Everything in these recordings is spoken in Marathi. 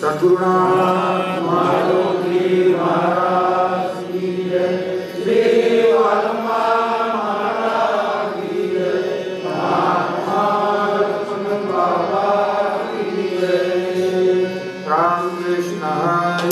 सद्गुरुनाथ माधोजी महाराज की जय, श्री वालम्मा महाराज की जय, महात्मा लक्ष्मण बाबा की जय। राम कृष्ण हरि।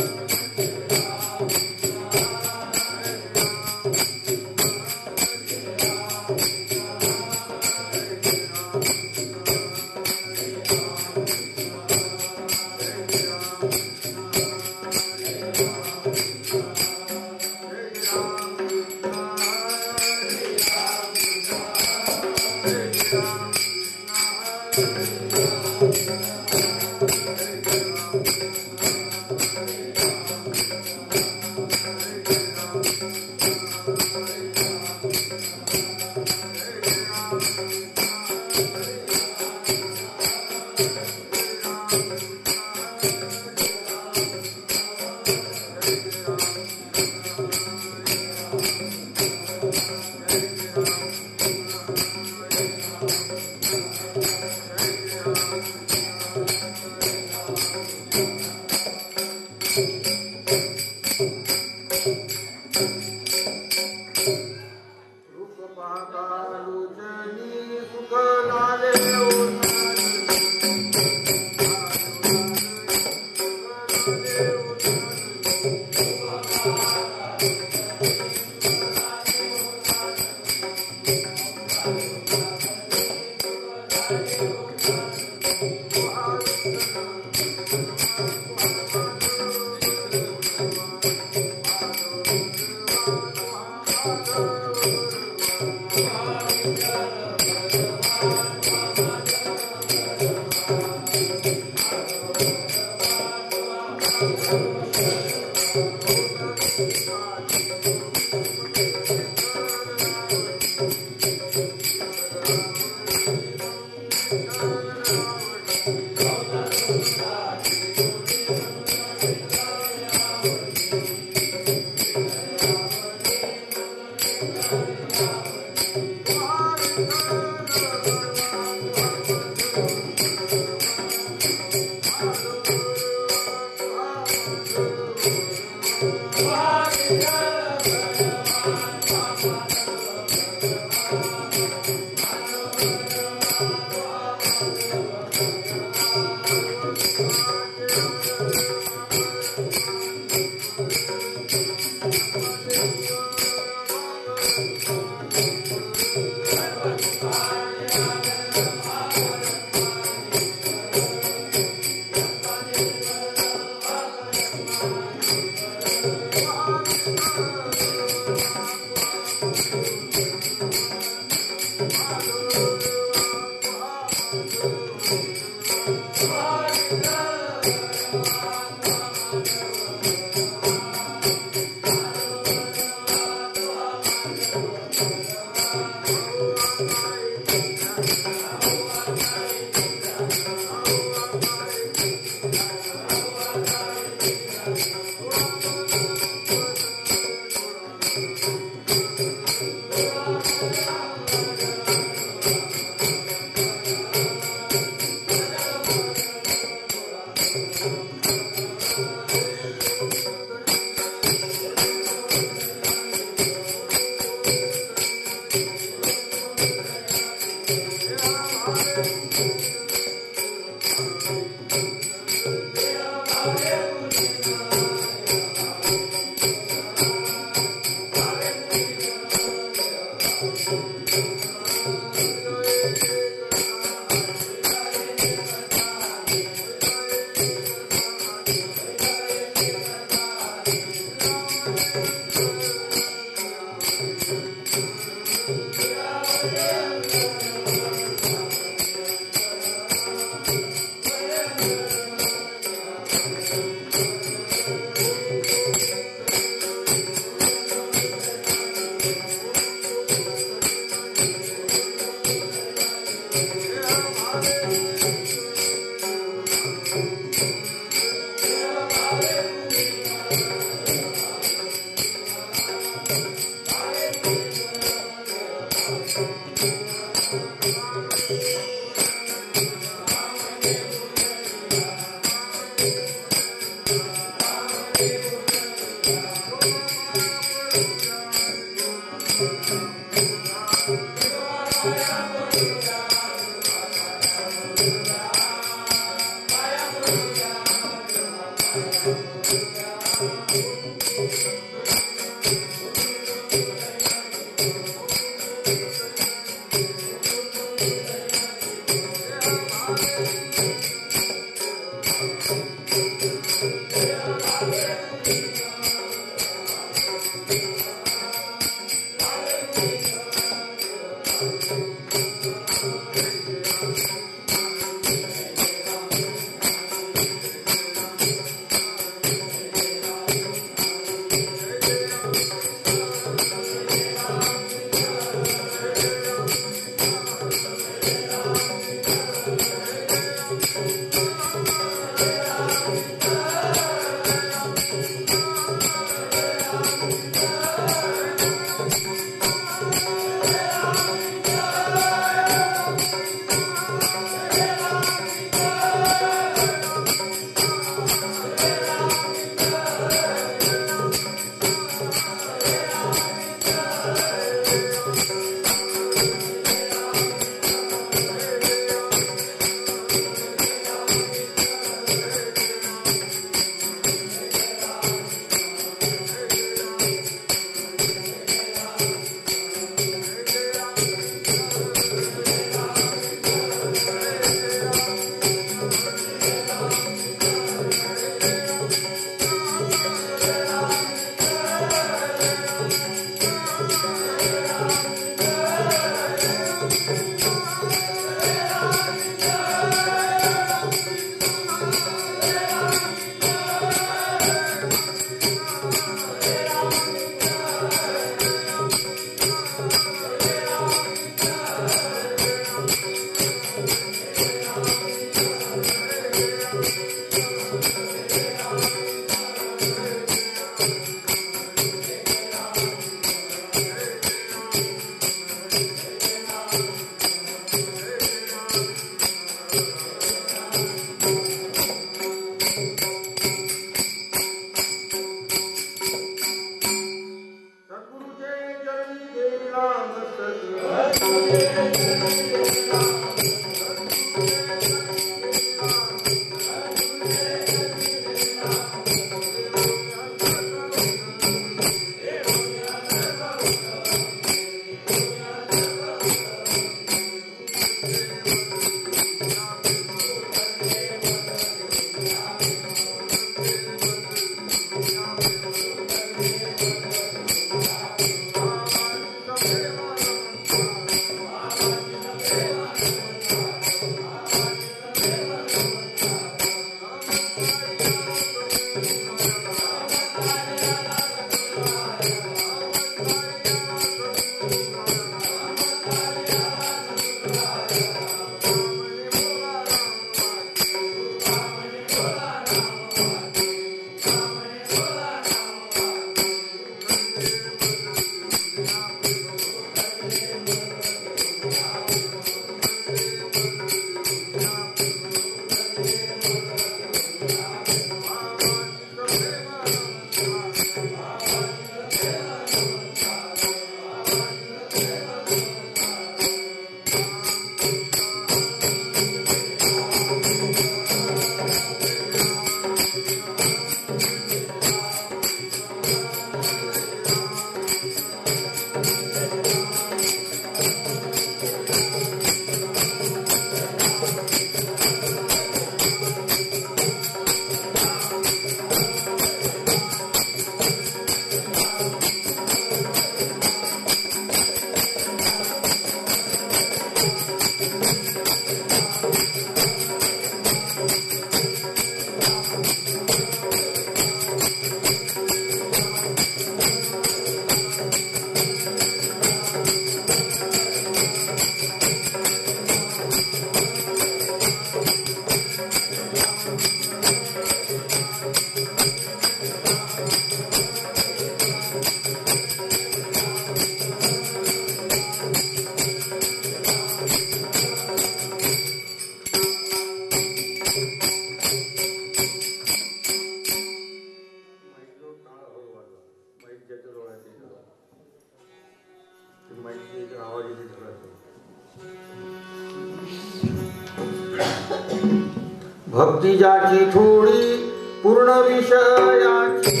भक्ती ज्याची थोडी पूर्ण विषयाची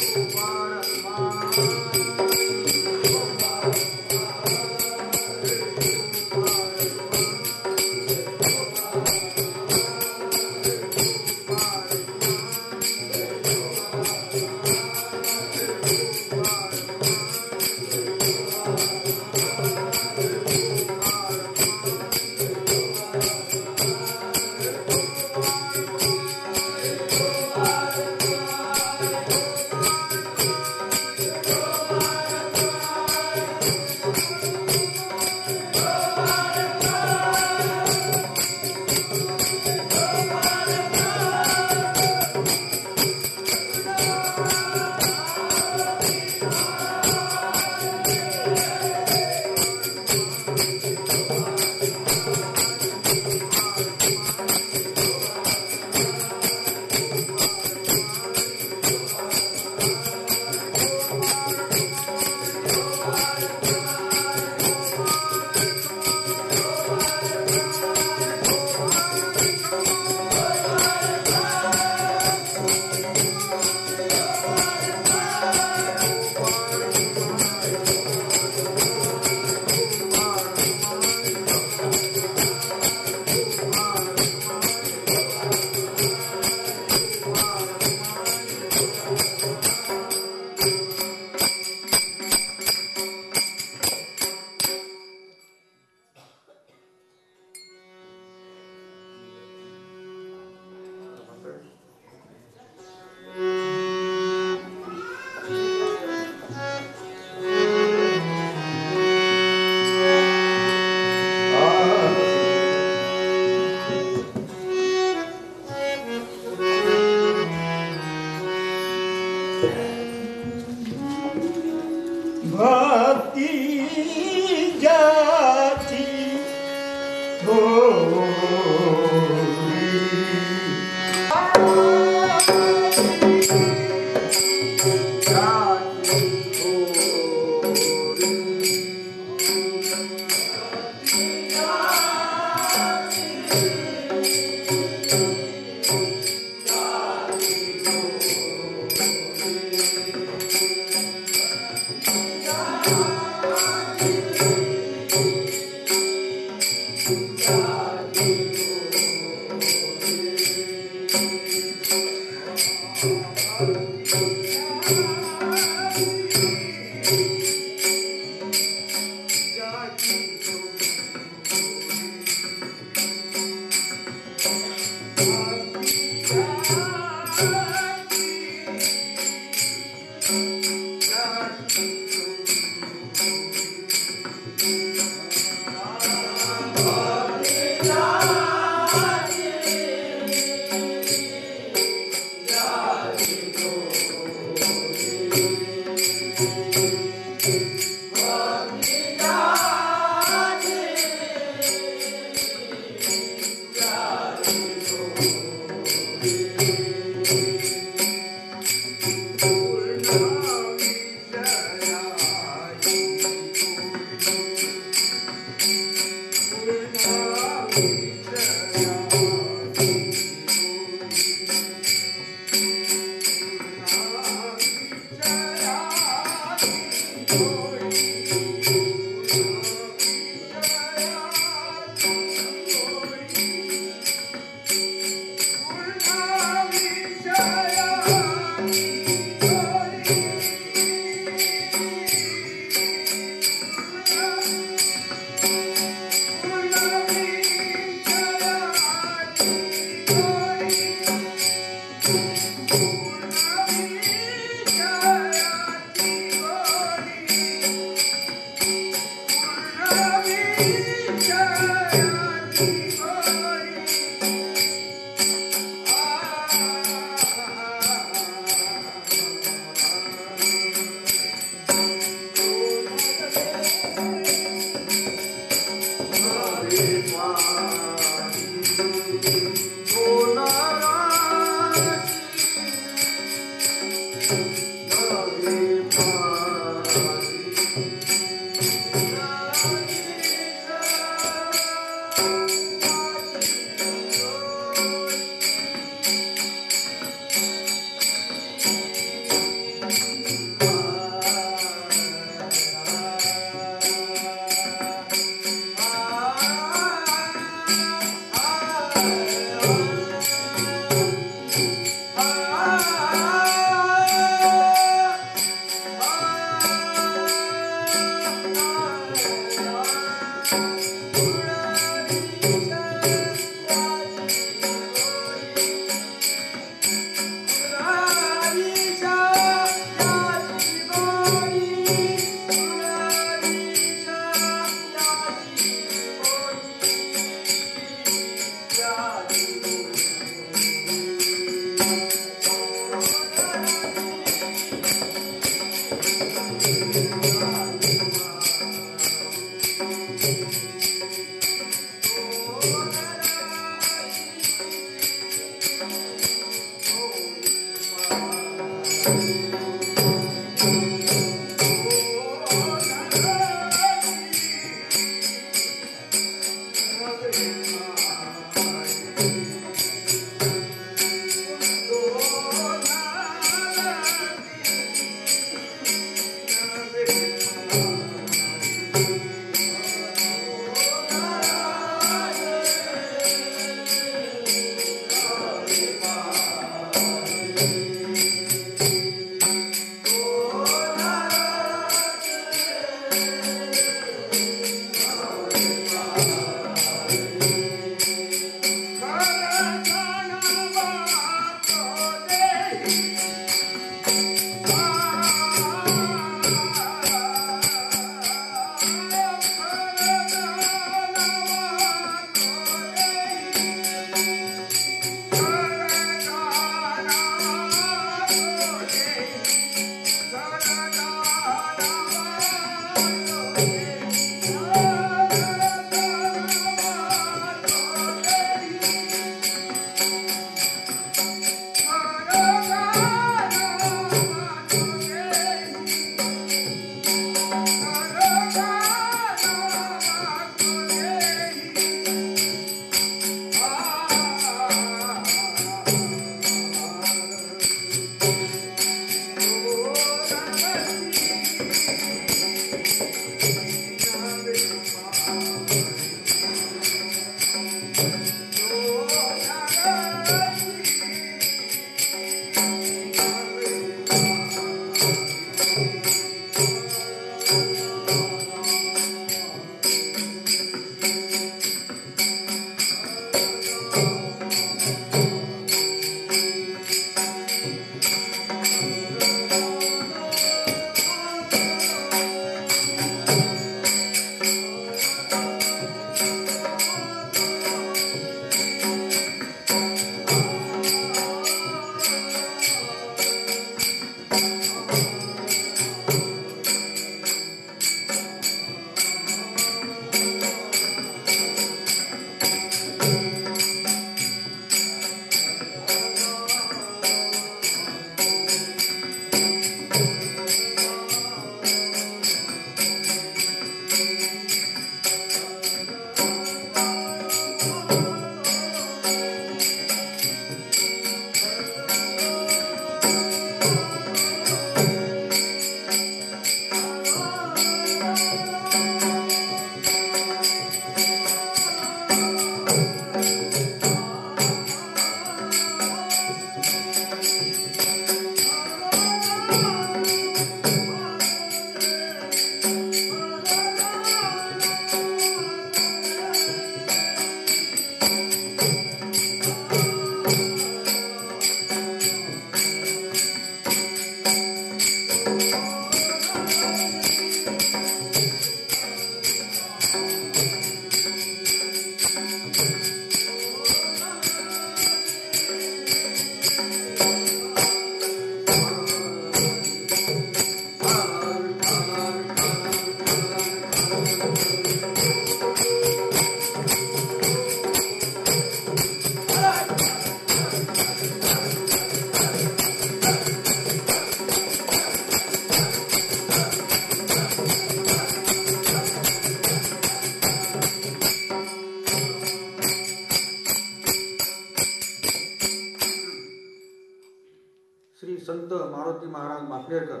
महाराज माकणेरकर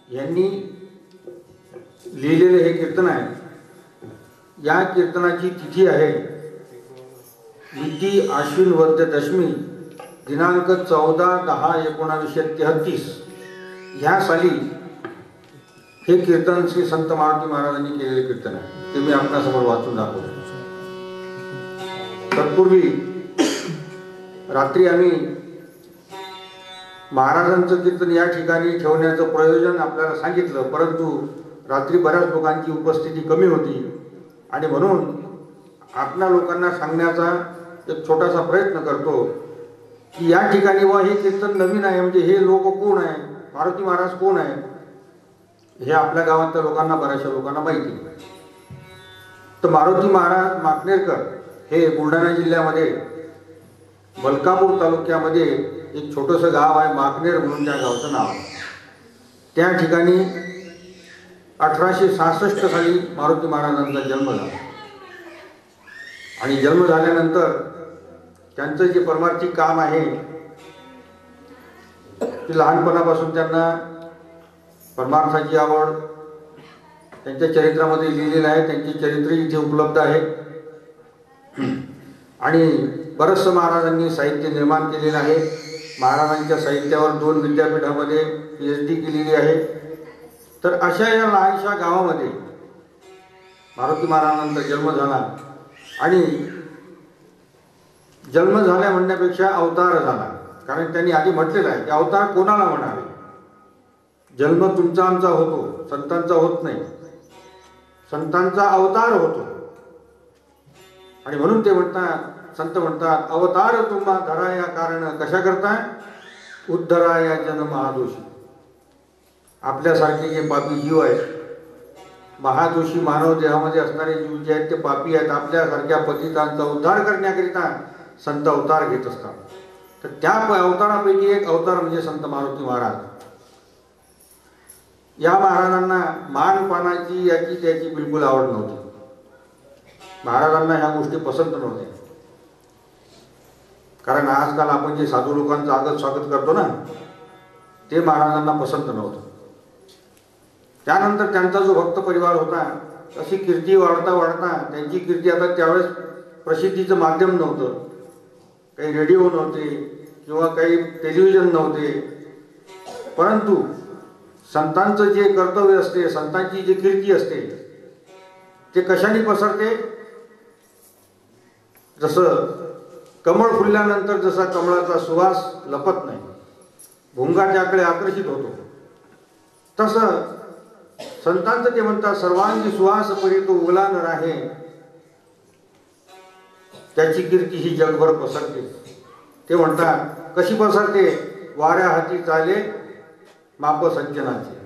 यांनी लिहिलेले हे कीर्तन आहे. या कीर्तनाची तिथी आहे मिती आश्विन वद्य दशमी दिनांक 14/10/1933. ह्या साली हे कीर्तन श्री संत मारुती महाराजांनी केलेले कीर्तन आहे. ते मी आपल्यासमोर वाचून दाखवतो. तत्पूर्वी रात्री आम्ही महाराजांचं कीर्तन या ठिकाणी ठेवण्याचं प्रयोजन आपल्याला सांगितलं, परंतु रात्री बऱ्याच लोकांची उपस्थिती कमी होती आणि म्हणून आपल्या लोकांना सांगण्याचा एक छोटासा प्रयत्न करतो की या ठिकाणी हे कीर्तन नवीन आहे, म्हणजे हे लोक कोण आहे, मारुती महाराज कोण आहे, हे आपल्या गावातल्या लोकांना, बऱ्याचशा लोकांना माहिती नाही. तर मारुती महाराज माकणेरकर हे बुलढाणा जिल्ह्यामध्ये मलकापूर तालुक्यामध्ये एक छोटंसं गाव आहे, माकणेर म्हणून त्या गावचं नाव आहे. त्या ठिकाणी 1866 साली मारुती महाराजांचा जन्म झाला आणि जन्म झाल्यानंतर त्यांचं जे परमार्थिक काम आहे ते लहानपणापासून त्यांना परमार्थाची आवड त्यांच्या चरित्रामध्ये लिहिलेलं आहे. त्यांची चरित्र इथे उपलब्ध आहे आणि बरंचसं महाराजांनी साहित्य निर्माण केलेलं आहे. महाराजांच्या साहित्यावर 2 विद्यापीठामध्ये PhD केलेली आहे. तर अशा या लहानशा गावामध्ये मारुती महाराजांचा जन्म झाला आणि जन्म झाल्या म्हणण्यापेक्षा अवतार झाला, कारण त्यांनी आधी म्हटलेलं आहे की अवतार कोणाला म्हणावे. जन्म तुमचा आमचा होतो, संतांचा होत नाही, संतांचा अवतार होतो. आणि म्हणून ते म्हणतात, संत म्हणतात, अवतार तुम्हा धराया कारण कशा करताय, उद्धराया जन महादोषी. आपल्यासारखे जे पापी जीव आहेत, महादोषी मानव देहामध्ये असणारे जीव जे आहेत ते पापी आहेत, आपल्यासारख्या पतितांचा उद्धार करण्याकरिता संत अवतार घेत असतात. तर त्या अवतारापैकी एक अवतार म्हणजे संत मारुती महाराज. या महाराजांना मानपानाची याची त्याची बिलकुल आवड नव्हती. महाराजांना ह्या गोष्टी पसंत नव्हत्या, कारण आजकाल आपण जे साधू लोकांचं आगत स्वागत करतो ना, ते महाराजांना पसंत नव्हतं. त्यानंतर त्यांचा जो भक्त परिवार होता, अशी कीर्ती वाढता वाढता त्यांची कीर्ती, आता त्यावेळेस प्रसिद्धीचं माध्यम नव्हतं, काही रेडिओ नव्हते किंवा काही टेलिव्हिजन नव्हते, परंतु संतांचं जे कर्तव्य असते, संतांची जी कीर्ती असते, ते कशाने पसरते. जसं कमळ फुलल्यानंतर जसा कमळाचा सुवास लपत नाही, भुंगा त्याकडे आकर्षित होतो, तसं संतांचं ते म्हणतात सर्वांगी सुवास परी तो उगला न राहे, त्याची कीर्ती ही जगभर पसरते. ते म्हणतात कशी पसरते, वाऱ्या हाती चाले माप सज्जनाचे.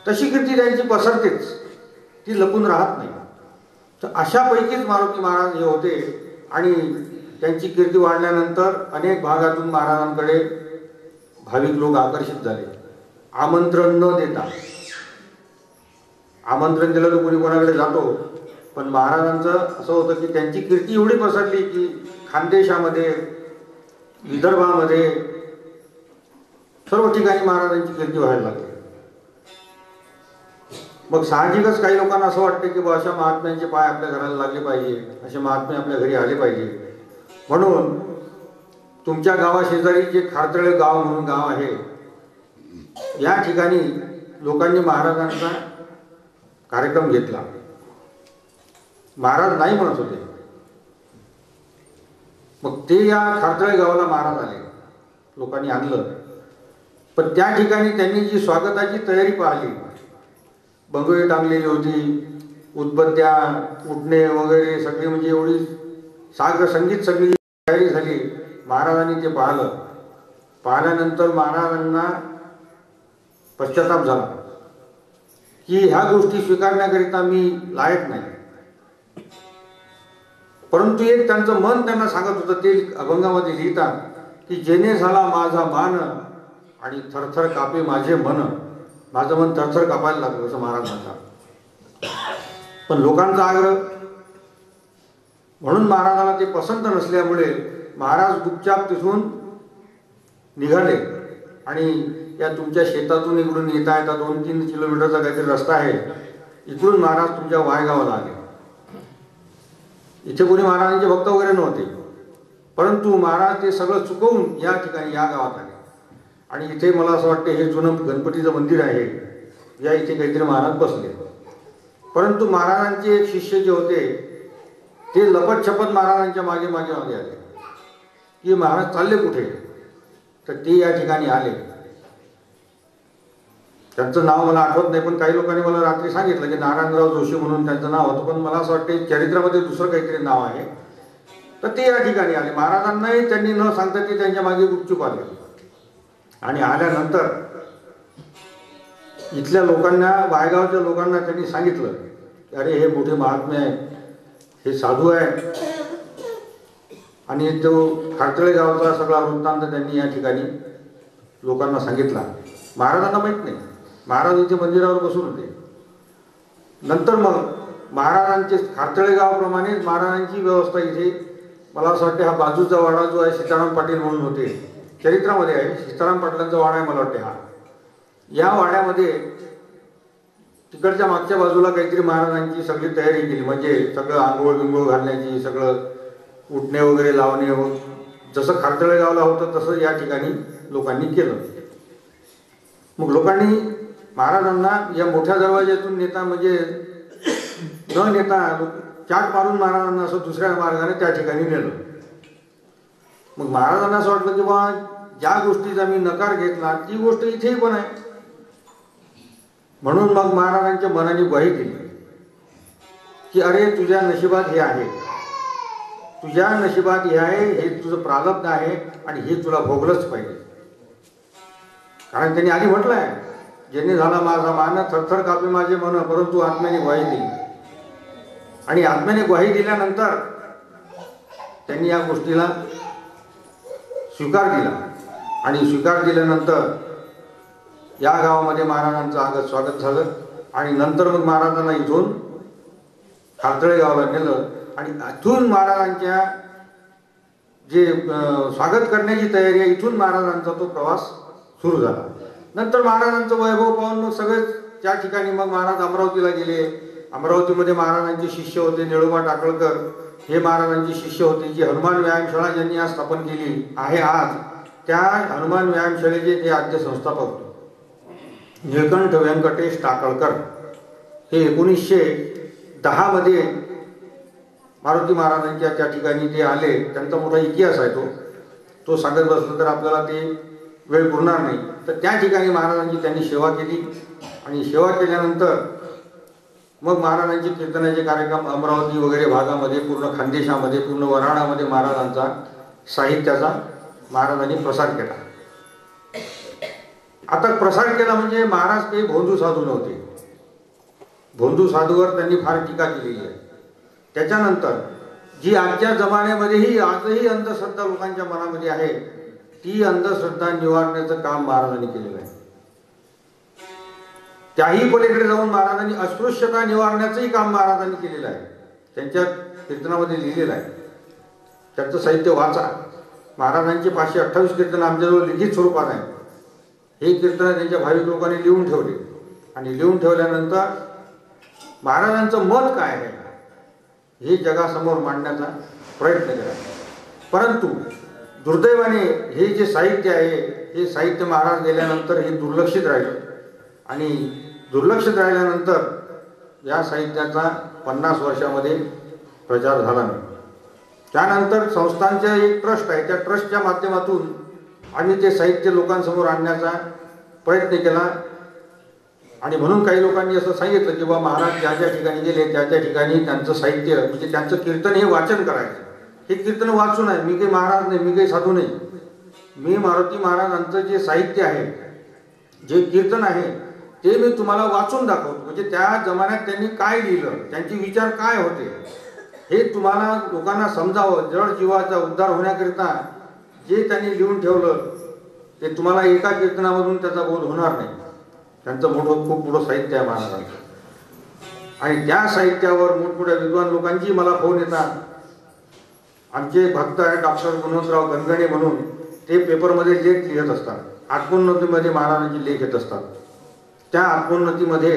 तशी कीर्ती त्यांची पसरतेच, ती लपून राहत नाही. तर अशापैकीच मारुती महाराज हे होते आणि त्यांची कीर्ती वाढल्यानंतर अनेक भागातून महाराजांकडे भाविक लोक आकर्षित झाले. आमंत्रण न देता, आमंत्रण दिलं तर कोणी कोणाकडे जातो, पण महाराजांचं असं होतं की त्यांची कीर्ती एवढी पसरली की खानदेशामध्ये, विदर्भामध्ये, सर्व ठिकाणी महाराजांची कीर्ती व्हायला लागली. मग साहजिकच काही लोकांना असं वाटतं की अशा महात्म्यांचे पाय आपल्या घराला लागले पाहिजे, असे महात्मे आपल्या घरी आले पाहिजे. म्हणून तुमच्या गावाशेजारी जे खारतळे गाव म्हणून गाव आहे, या ठिकाणी लोकांनी महाराजांचा कार्यक्रम घेतला. महाराज नाही म्हणत होते, मग ते या खारतळे गावाला महाराज आले, लोकांनी आणलं. पण त्या ठिकाणी त्यांनी जी स्वागताची तयारी पाहिली, बंगोळी टांगलेली होती, उदबत्त्या, उठणे वगैरे सगळी, म्हणजे एवढी सागर संगीत सगळी तयारी झाली. महाराजांनी ते पाहिलं. पाहिल्यानंतर महाराजांना पश्चाताप झाला की ह्या गोष्टी स्वीकारण्याकरिता मी लायक नाही. परंतु एक त्यांचं मन त्यांना सांगत होतं, ते अभंगामध्ये लिहितात की जेने झाला माझा मान आणि थरथर कापे माझे मन. माझं मन थरथर कापायला लागलं असं महाराज म्हणतात. पण लोकांचा आग्रह, म्हणून महाराजाला ते पसंत नसल्यामुळे महाराज गुपचाप तिथून निघाले आणि या तुमच्या शेतातून इकडून येता येता 2-3 किलोमीटरचा काहीतरी रस्ता आहे, इकडून महाराज तुमच्या वायगावाला आले. इथे कोणी महाराजांचे भक्त वगैरे नव्हते, परंतु महाराज ते सगळं चुकवून या ठिकाणी या गावात आले. आणि इथे मला असं वाटतं हे जुनं गणपतीचं मंदिर आहे, या इथे काहीतरी महाराज बसले. परंतु महाराजांचे एक शिष्य जे होते ते लपत छपत महाराजांच्या मागे मागे मागे आले की महाराज चालले कुठे. तर ते या ठिकाणी आले. त्यांचं नाव मला आठवत नाही, पण काही लोकांनी मला रात्री सांगितलं की नारायणराव जोशी म्हणून त्यांचं नाव होतं, पण मला असं वाटतं चरित्रामध्ये दुसरं काहीतरी नाव आहे. तर ते या ठिकाणी आले. महाराजांनाही त्यांनी न सांगता ते त्यांच्या मागे गुपचूप आले. आणि आल्यानंतर इथल्या लोकांना, वायगावच्या लोकांना त्यांनी सांगितलं की अरे हे मोठे महात्मे आहेत, हे साधू आहेत. आणि तो खारतळे गावचा सगळा वृत्तांत त्यांनी या ठिकाणी लोकांना सांगितला. महाराजांना माहीत नाही, महाराज इथे मंदिरावर बसून होते. नंतर मग महाराजांचे खारतळे गावाप्रमाणेच महाराजांची व्यवस्था इथे, मला असं वाटते हा बाजूचा वाडा जो आहे सीताराम पाटील म्हणून होते, चरित्रामध्ये आहे, सीताराम पाटलांचा वाडा आहे मला वाटते हा. या वाड्यामध्ये तिकडच्या मागच्या बाजूला काहीतरी महाराजांची सगळी तयारी केली, म्हणजे सगळं आंघोळ बिंघोळ घालण्याची, सगळं उठणे वगैरे लावणे, जसं खारतळे गावला होतं तसं या ठिकाणी लोकांनी केलं. मग लोकांनी महाराजांना या मोठ्या दरवाज्यातून नेता, म्हणजे न नेता चाट मारून महाराजांना असं दुसऱ्या मार्गाने त्या ठिकाणी नेलं. मग महाराजांना असं वाटलं की बा ज्या गोष्टीचा मी नकार घेतला ती गोष्ट इथेही पण आहे. म्हणून मग महाराजांच्या मनाने ग्वाही दिली की अरे तुझ्या नशिबात हे आहे, तुझ्या नशिबात हे आहे, हे तुझं प्रारब्ध आहे आणि हे तुला भोगलंच पाहिजे. कारण त्यांनी आधी म्हटलं आहे, ज्यांनी झाला माझा मान थरथर कापे माझे मन, परंतु आत्म्याने ग्वाही दिली. आणि आत्म्याने ग्वाही दिल्यानंतर त्यांनी या गोष्टीला स्वीकार दिला. आणि स्वीकार दिल्यानंतर या गावामध्ये महाराजांचं स्वागत झालं. आणि नंतर मग महाराजांना इथून खारतळे गावाला नेलं आणि इथून महाराजांच्या जे स्वागत करण्याची तयारी आहे, इथून महाराजांचा तो प्रवास सुरू झाला. नंतर महाराजांचं वैभव पाहून मग सगळेच त्या ठिकाणी, मग महाराज अमरावतीला गेले. अमरावतीमध्ये महाराजांचे शिष्य होते निळोबा टाकळकर, हे महाराजांचे शिष्य होते. जी हनुमान व्यायामशाळा ज्यांनी आज स्थापन केली आहे, आज त्या हनुमान व्यायामशाळेचे ते आद्य संस्थापक निळकंठ व्यंकटेश टाकळकर, हे 1910 मध्ये मारुती महाराजांच्या त्या ठिकाणी ते आले. त्यांचा मोठा इतिहास आहे, तो सांगत बसलो तर आपल्याला ते वेळ पुरणार नाही. तर त्या ठिकाणी महाराजांची त्यांनी सेवा केली. आणि सेवा केल्यानंतर मग महाराजांचे कीर्तनाचे कार्यक्रम अमरावती वगैरे भागामध्ये, पूर्ण खानदेशामध्ये, पूर्ण वऱ्हाडामध्ये महाराजांचा साहित्याचा महाराजांनी प्रसार केला. आता प्रसार केला म्हणजे महाराज काही भोंदू साधू नव्हते. भोंदू साधूवर त्यांनी फार टीका केलेली आहे. त्याच्यानंतर जी आजच्या जमान्यामध्येही आजही अंधश्रद्धा लोकांच्या मनामध्ये आहे, ती अंधश्रद्धा निवारण्याचं काम महाराजांनी केलेलं आहे. त्याही पलीकडे जाऊन महाराजांनी अस्पृश्यता निवारण्याचंही काम महाराजांनी केलेलं आहे. त्यांच्या कीर्तनामध्ये लिहिलेलं आहे. त्यांचं साहित्य वाचा. महाराजांचे 528 कीर्तन आमच्याजवळ लिखित स्वरूपात आहे. हे कीर्तन त्यांच्या भाविक लोकांनी लिहून ठेवले. आणि लिहून ठेवल्यानंतर महाराजांचं मत काय आहे हे जगासमोर मांडण्याचा प्रयत्न केला. परंतु दुर्दैवाने हे जे साहित्य आहे, हे साहित्य महाराज गेल्यानंतर हे दुर्लक्षित राहिलं. आणि दुर्लक्षित राहिल्यानंतर या साहित्याचा 50 वर्षामध्ये प्रचार झाला नाही. त्यानंतर संस्थांचा एक ट्रस्ट आहे, त्या ट्रस्टच्या माध्यमातून आम्ही ते साहित्य लोकांसमोर आणण्याचा प्रयत्न केला. आणि म्हणून काही लोकांनी असं सांगितलं की बा महाराज ज्या ज्या ठिकाणी गेले त्या त्या ठिकाणी त्यांचं साहित्य, म्हणजे त्यांचं कीर्तन हे वाचन करायचं. हे कीर्तन वाचून आहे, मी काही महाराज नाही, मी काही साधू नाही. मी मारुती महाराजांचं जे साहित्य आहे, जे कीर्तन आहे, ते मी तुम्हाला वाचून दाखवतो. म्हणजे त्या जमान्यात त्यांनी काय लिहिलं, त्यांचे विचार काय होते, हे तुम्हाला लोकांना समजावं. जड जीवाचा उद्धार होण्याकरिता जे त्यांनी लिहून ठेवलं ते तुम्हाला एका कीर्तनामधून त्याचा बोध होणार नाही. त्यांचं खूप मोठं साहित्य आहे महाराजांचं. आणि त्या साहित्यावर मोठमोठ्या विद्वान लोकांची मला फोन येतात. आमचे भक्त आहे डॉक्टर मनोजराव गणगणे म्हणून, ते पेपरमध्ये लेख लिहित असतात. आत्मोन्नतीमध्ये महाराजांचे लेख येत असतात. त्या आत्मोन्नतीमध्ये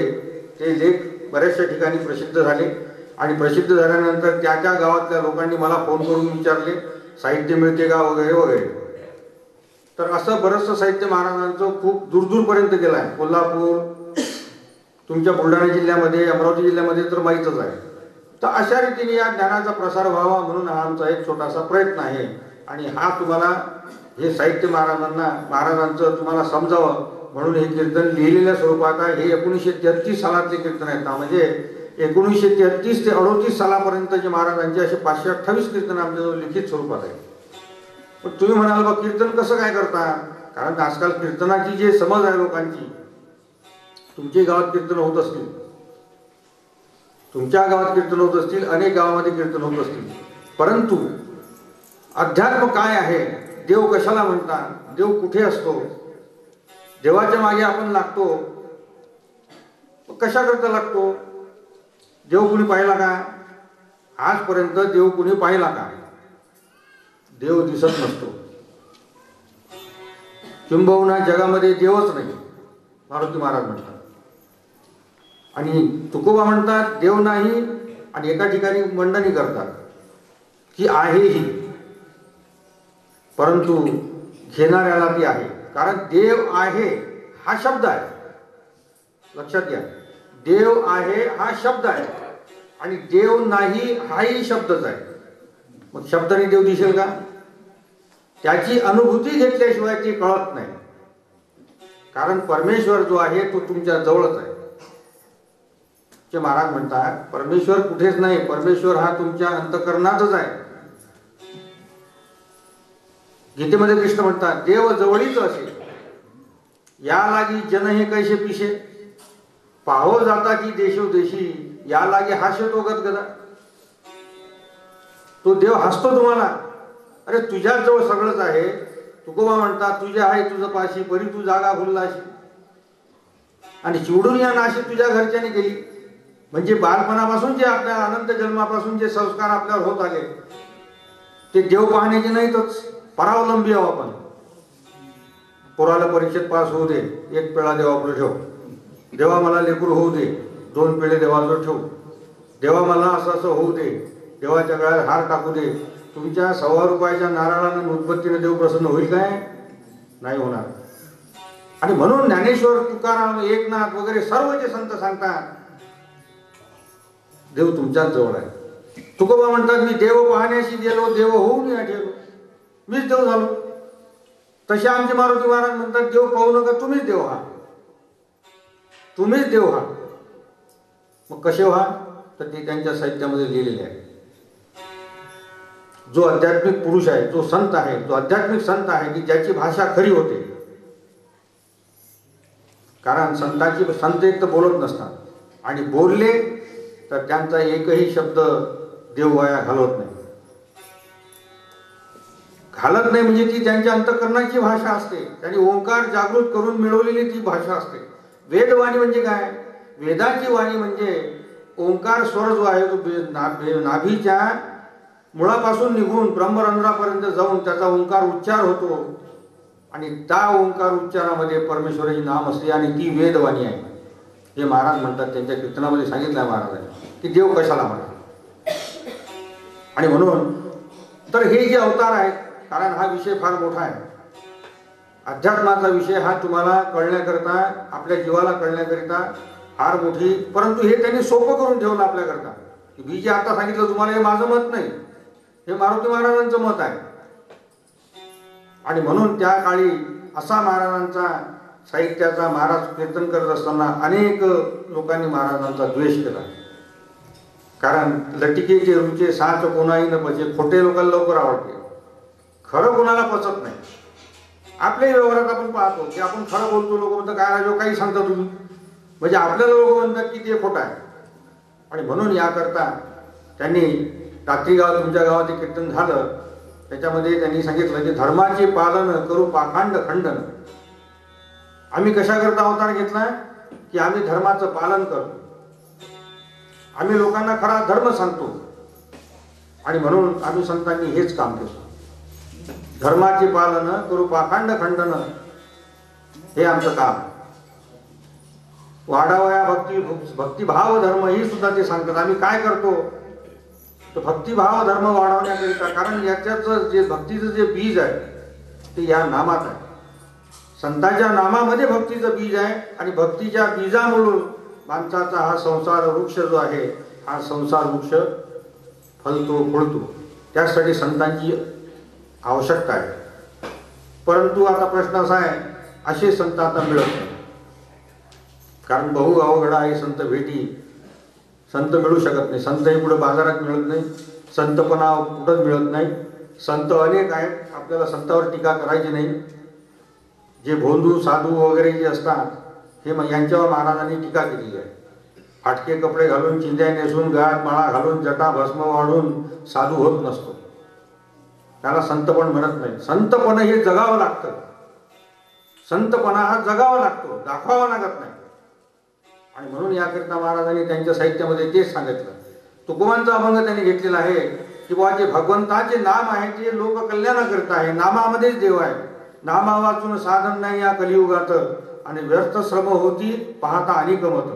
ते लेख बऱ्याचशा ठिकाणी प्रसिद्ध झाले आणि प्रसिद्ध झाल्यानंतर त्या त्या गावातल्या लोकांनी मला फोन करून विचारले साहित्य मिळते का वगैरे वगैरे. तर असं बरंचसं साहित्य महाराजांचं खूप दूरदूरपर्यंत गेलं आहे. कोल्हापूर, तुमच्या बुलढाणा जिल्ह्यामध्ये, अमरावती जिल्ह्यामध्ये तर माहीतच आहे. तर अशा रीतीने या ज्ञानाचा प्रसार व्हावा म्हणून हा आमचा एक छोटासा प्रयत्न आहे. आणि हा तुम्हाला हे साहित्य महाराजांचं तुम्हाला समजावं म्हणून हे कीर्तन लिहिलेल्या स्वरूपात आहे. हे 1933 सालातले कीर्तन आहेत. म्हणजे 1933 ते 38 सालापर्यंतचे महाराजांचे असे 528 कीर्तन आमच्याजवळ लिखित स्वरूपात आहे. पण तुम्ही म्हणाल बा कीर्तन कसं काय करता? कारण आजकाल कीर्तनाची जी समज आहे लोकांची, तुमच्या गावात कीर्तन होत असतील, तुमच्या गावात कीर्तन होत असतील, अनेक गावामध्ये कीर्तन होत असतील, परंतु अध्यात्म काय आहे, देव कशाला म्हणतात, देव कुठे असतो, देवाच्या मागे आपण लागतो, कशा करता लागतो, देव कुणी पाहिला का? आजपर्यंत देव कुणी पाहिला का? देव दिसत नसतो. किंबहुना जगामध्ये देवच नाही, मारुती महाराज म्हणतात. आणि तुकोबा म्हणतात देव नाही, आणि एका ठिकाणी मंडणी करतात की आहेही, परंतु घेणाऱ्याला ती आहे. कारण देव आहे हा शब्द आहे, लक्षात घ्या. देव आहे हा शब्द आहे आणि देव नाही हाही शब्दच आहे. मग शब्दाने देव दिसेल का? त्याची अनुभूती घेतल्याशिवाय ती कळत नाही. कारण परमेश्वर जो आहे तो तुमच्या जवळच आहे. ते महाराज म्हणतात परमेश्वर कुठेच नाही, परमेश्वर हा तुमच्या अंतःकरणातच आहे. गीतेमध्ये कृष्ण म्हणतात देव जवळीच असे, या लागी जन हे कैसे पिशे, पाहो जाता की देशोदेशी, या लागी हास्य तो गदगदा. तो देव हसतो तुम्हाला. अरे तुझ्या जवळ सगळंच आहे. तुकोबा म्हणतात तुझे आहे तुझं पाशी, परी तू जागा भुललाशी. आणि चिवडून या नाशी तुझ्या घरच्याने केली. म्हणजे बालपणापासून जे आपल्या अनंत जन्मापासून जे संस्कार आपल्यावर होत आले ते देव पाहण्याचे नाहीतच, परावलंबी आहो आपण. पोराला परीक्षेत पास होऊ दे, एक पेळा देवापुढे ठेव. देवा मला लेकरू होऊ दे, 2 पेढे देवाजवळ ठेव. देवा मला असं असं होऊ दे, देवाच्या गळ्यात हार टाकू दे. तुमच्या 1.25 रुपयाच्या नारळानं उत्पत्तीने देव प्रसन्न होईल काय? नाही होणार. आणि म्हणून ज्ञानेश्वर, तुकाराम, एकनाथ वगैरे सर्व जे संत सांगतात देव तुमच्याच जवळ आहे. तुकोबा म्हणतात मी देव पाहण्याशी गेलो, देव होऊन या ठेवलो, मीच देव झालो. तसे आमचे मारुती महाराज म्हणतात देव पाहू नका, तुम्हीच देव व्हा, तुम्हीच देव व्हा. मग कसे व्हा? तर ते त्यांच्या साहित्यामध्ये लिहिलेले आहे. जो आध्यात्मिक पुरुष आहे, जो संत आहे, जो आध्यात्मिक संत आहे की ज्याची भाषा खरी होते. कारण संत एक तर बोलत नसतात आणि बोलले तर त्यांचा एकही शब्द देव वाया घालवत नाही. घालत नाही म्हणजे ती त्यांच्या अंतःकरणाची भाषा असते. त्यांनी ओंकार जागृत करून मिळवलेली ती भाषा असते. वेदवाणी म्हणजे काय? वेदाची वाणी म्हणजे ओंकार स्वर जो आहे तो नाभीच्या मुळापासून निघून ब्रह्मरंध्रापर्यंत जाऊन त्याचा ओंकार उच्चार होतो आणि त्या ओंकार उच्चारामध्ये परमेश्वराचे नाम असते आणि ती वेदवाणी आहे. हे महाराज म्हणतात, त्यांच्या कीर्तनामध्ये सांगितलं आहे महाराजांनी की देव कशाला म्हणतात. आणि म्हणून तर हे जे अवतार आहेत, कारण हा विषय फार मोठा आहे. अध्यात्माचा विषय हा तुम्हाला कळण्याकरता, आपल्या जीवाला कळण्याकरिता फार मोठी, परंतु हे त्यांनी सोपं करून ठेवलं आपल्याकरता. मी जे आता सांगितलं तुम्हाला हे माझं मत नाही, हे मारुती महाराजांचं मत आहे. आणि म्हणून त्या काळी असा महाराजांचा साहित्याचा, महाराज कीर्तन करत असताना अनेक लोकांनी महाराजांचा द्वेष केला. कारण लटिकेचे रुचे साच कोणाही न पचे, खोटे लोकांना लवकर आवडते, खरं कोणाला पचत नाही. आपल्याही व्यवहारात आपण पाहतो की आपण खरं बोलतो, लोक म्हणतात काय राजो काही सांगता तुम्ही, म्हणजे आपल्याला लोक म्हणतात की ते खोटं आहे. आणि म्हणून याकरता त्यांनी रात्री गाव तुमच्या गावात कीर्तन झालं, त्याच्यामध्ये त्यांनी सांगितलं की धर्माचे पालन करू पाखंड खंडन. आम्ही कशा करता अवतार घेतलाय की आम्ही धर्माचं पालन करतो, आम्ही लोकांना खरा धर्म सांगतो. आणि म्हणून आम्ही संतांनी हेच काम केलं. धर्माचे पालन करू पाखंड खंडन, हे आमचं काम. वाढावया भक्तिभाव धर्म ही सुद्धा ते सांगतात. आम्ही काय करतो तर भक्तिभाव धर्म वाढवण्याकरिता, कारण याच्याचं जे भक्तीचं जे बीज आहे ते या नामात आहे. संतांच्या नामामध्ये भक्तीचं बीज आहे आणि भक्तीच्या बीजामुळे माणसाचा हा संसार वृक्ष जो आहे, हा संसार वृक्ष फलतो फुलतो. त्यासाठी संतांची आवश्यकता आहे. परंतु आता प्रश्न असा आहे, असे संत आता मिळत नाही. कारण बहु अवघड आहे संत भेटी. संत मिळू शकत नाही. संतही कुठं बाजारात मिळत नाही, संतपणा कुठंच मिळत नाही. संत अनेक आहेत, आपल्याला संतावर टीका करायची नाही. जे भोंदू साधू वगैरे जे असतात, हे यांच्यावर महाराजांनी टीका केलेली आहे. फाटके कपडे घालून, चिंध्या नेसून, गळ्यात माळा घालून, जटा भस्म वाढून साधू होत नसतो. त्याला संतपण म्हणत नाही. संतपण हे जगावं लागतं. संतपणा हा जगावा लागतो, दाखवावा लागत नाही. आणि म्हणून याकरिता महाराजांनी त्यांच्या साहित्यामध्ये तेच सांगितलं. तुकोबांचा अभंग त्यांनी घेतलेला आहे की बाबा जे भगवंताचे नाम आहे ते लोक कल्याणाकरिता आहे. नामामध्येच देव आहे. नामा वाचून साधन नाही या कलियुगात, आणि व्यर्थ श्रम होती पाहता अनेक मत.